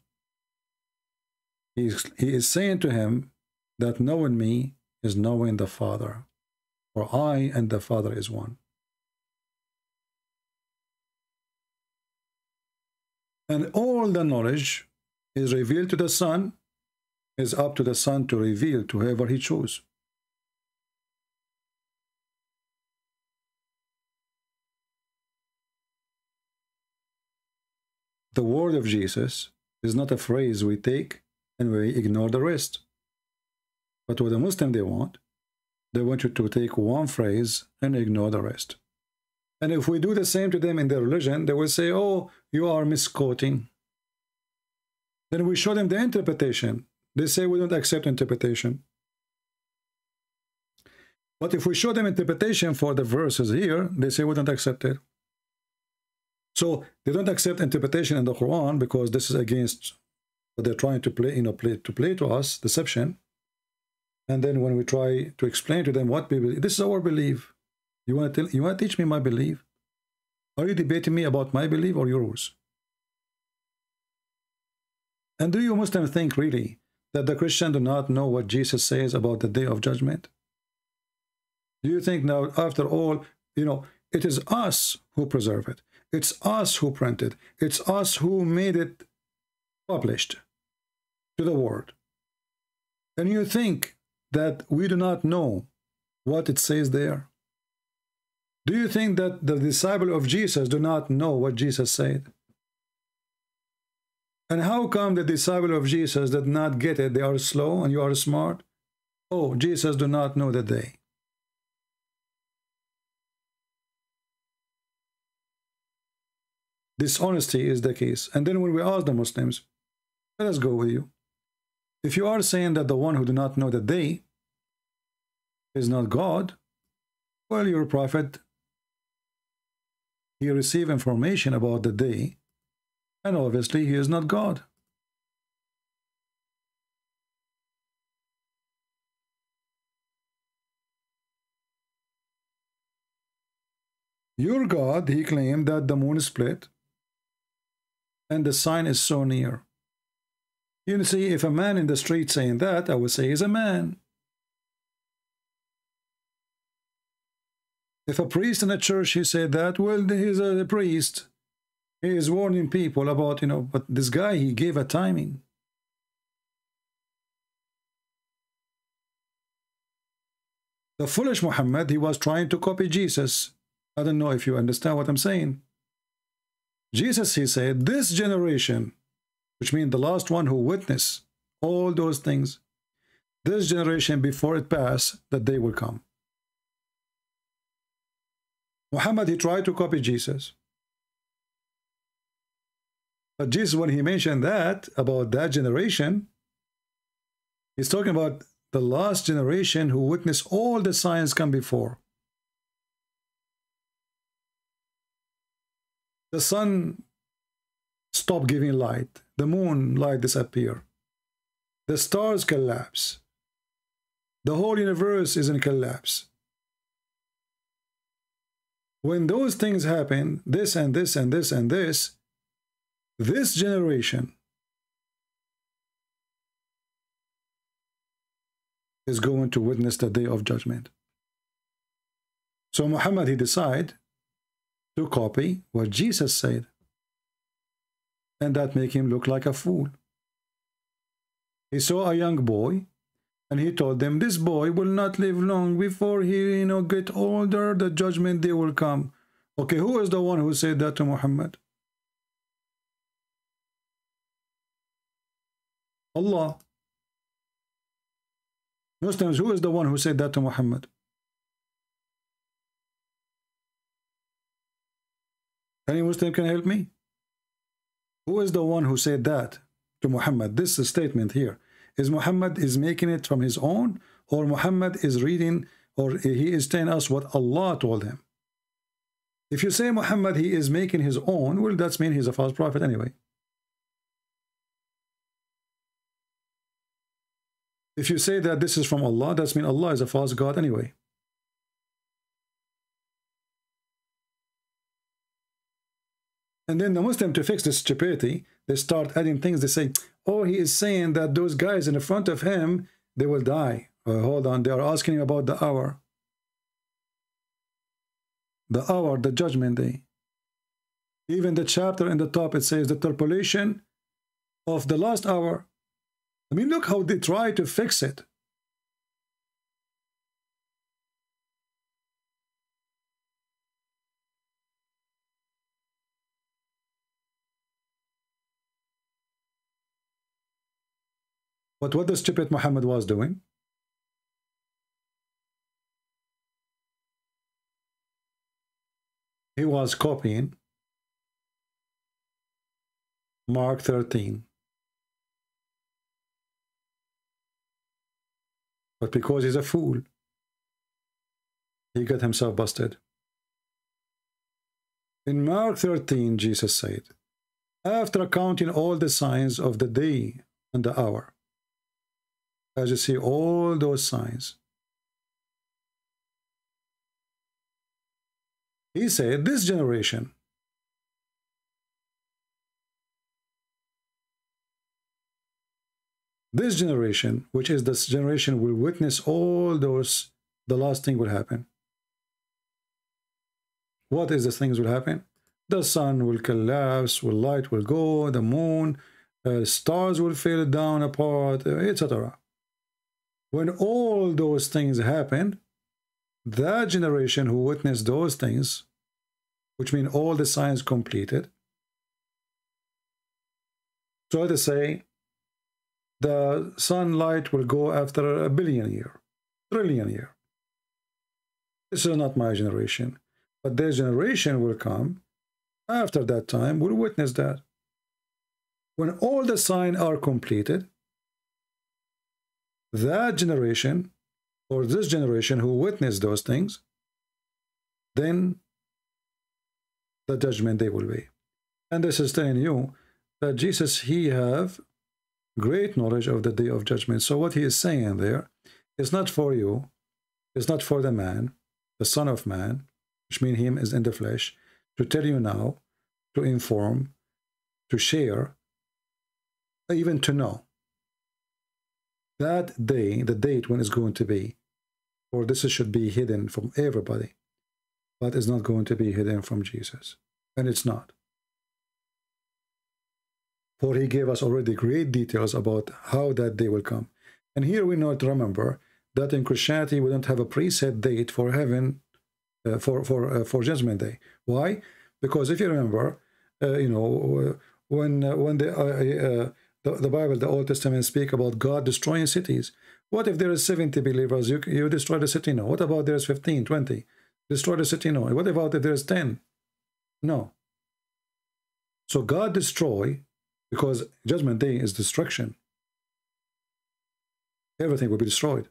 He is saying to him that knowing me is knowing the Father, for I and the Father is one. And all the knowledge is revealed to the Son, is up to the Son to reveal to whoever he chooses. The word of Jesus is not a phrase we take and we ignore the rest. But what the Muslim they want you to take one phrase and ignore the rest. And if we do the same to them in their religion, they will say, oh, you are misquoting. Then we show them the interpretation. They say we don't accept interpretation. But if we show them interpretation for the verses here, they say we don't accept it. So they don't accept interpretation in the Quran because this is against what they're trying to play, play to us, deception. And then when we try to explain to them what we believe, this is our belief. You want to teach me my belief? Are you debating me about my belief or yours? And do you Muslims think really that the Christian do not know what Jesus says about the day of judgment? Do you think now, after all, it is us who preserve it. It's us who print it. It's us who made it published to the world. And you think that we do not know what it says there? Do you think that the disciples of Jesus do not know what Jesus said? And how come the disciples of Jesus did not get it? They are slow and you are smart? Oh, Jesus do not know the day. Dishonesty is the case. And then when we ask the Muslims, let us go with you. If you are saying that the one who do not know the day is not God, well, your prophet, he received information about the day, and obviously he is not God. Your God, he claimed that the moon split and the sign is so near. You see, if a man in the street saying that, I would say he's a man. If a priest in a church, he said that, well, he's a priest. He is warning people about, but this guy, he gave a timing. The foolish Muhammad, he was trying to copy Jesus. I don't know if you understand what I'm saying. Jesus, he said, this generation, which means the last one who witnessed all those things, this generation before it passed, that day will come. Muhammad, he tried to copy Jesus. But Jesus, when he mentioned that, about that generation, he's talking about the last generation who witnessed all the signs come before. The sun stopped giving light. The moon light disappear. The stars collapse. The whole universe is in collapse. When those things happen, this and this and this and this generation is going to witness the day of judgment. So Muhammad, he decided to copy what Jesus said. and that make him look like a fool. He saw a young boy, and he told them, this boy will not live long. Before he, get older, the judgment day will come. Okay, who is the one who said that to Muhammad? Allah. Muslims, who is the one who said that to Muhammad? Any Muslim can help me? Who is the one who said that to Muhammad? This statement here. Is Muhammad is making it from his own, or Muhammad is reading, or he is telling us what Allah told him? If you say Muhammad, he is making his own, well, that's mean he's a false prophet anyway. If you say that this is from Allah, that's mean Allah is a false God anyway. And then the Muslim, to fix this stupidity, they start adding things. They say, oh, he is saying that those guys in the front of him, they will die. Hold on, they are asking him about the hour. The hour, the judgment day. Even the chapter in the top, it says the tribulation of the last hour. I mean, look how they try to fix it. But what the stupid Muhammad was doing? He was copying Mark 13. But because he's a fool, he got himself busted. In Mark 13, Jesus said, after counting all the signs of the day and the hour, as you see all those signs, he said, this generation which is this generation, will witness all those, the last thing will happen. What is the things will happen? The sun will collapse, light will go, the moon, stars will fall down apart, etc. When all those things happen, that generation who witnessed those things, which mean all the signs completed, so to say, the sunlight will go after 1 billion years, trillion years. This is not my generation, but their generation will come after that time, will witness that. When all the signs are completed, that generation, or this generation who witnessed those things, then the judgment day will be. And this is telling you that Jesus, he have great knowledge of the day of judgment. So what he is saying there is not for you, it's not for the man, the Son of Man, which means him is in the flesh, to tell you now, to inform, to share, even to know that day, the date when it's going to be, or this should be hidden from everybody, but it's not going to be hidden from Jesus. And it's not. For he gave us already great details about how that day will come. And here we know to remember that in Christianity we don't have a preset date for heaven, for Judgment Day. Why? Because if you remember, when the Bible, the Old Testament, speak about God destroying cities. What if there is 70 believers? You destroy the city? No. What about there is 15, 20? Destroy the city? No. What about if there is 10? No. So God destroy, because Judgment Day is destruction. Everything will be destroyed.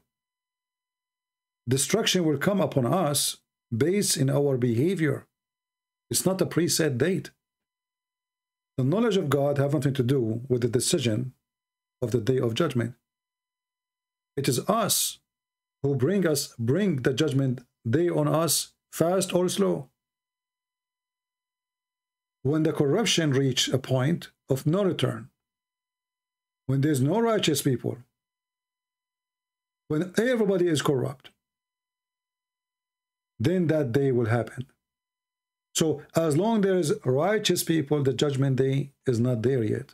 Destruction will come upon us based in our behavior. It's not a preset date. The knowledge of God has nothing to do with the decision of the day of judgment. It is us who bring the judgment day on us, fast or slow. When the corruption reach a point of no return, when there's no righteous people, when everybody is corrupt, then that day will happen. So as long there is righteous people, the judgment day is not there yet.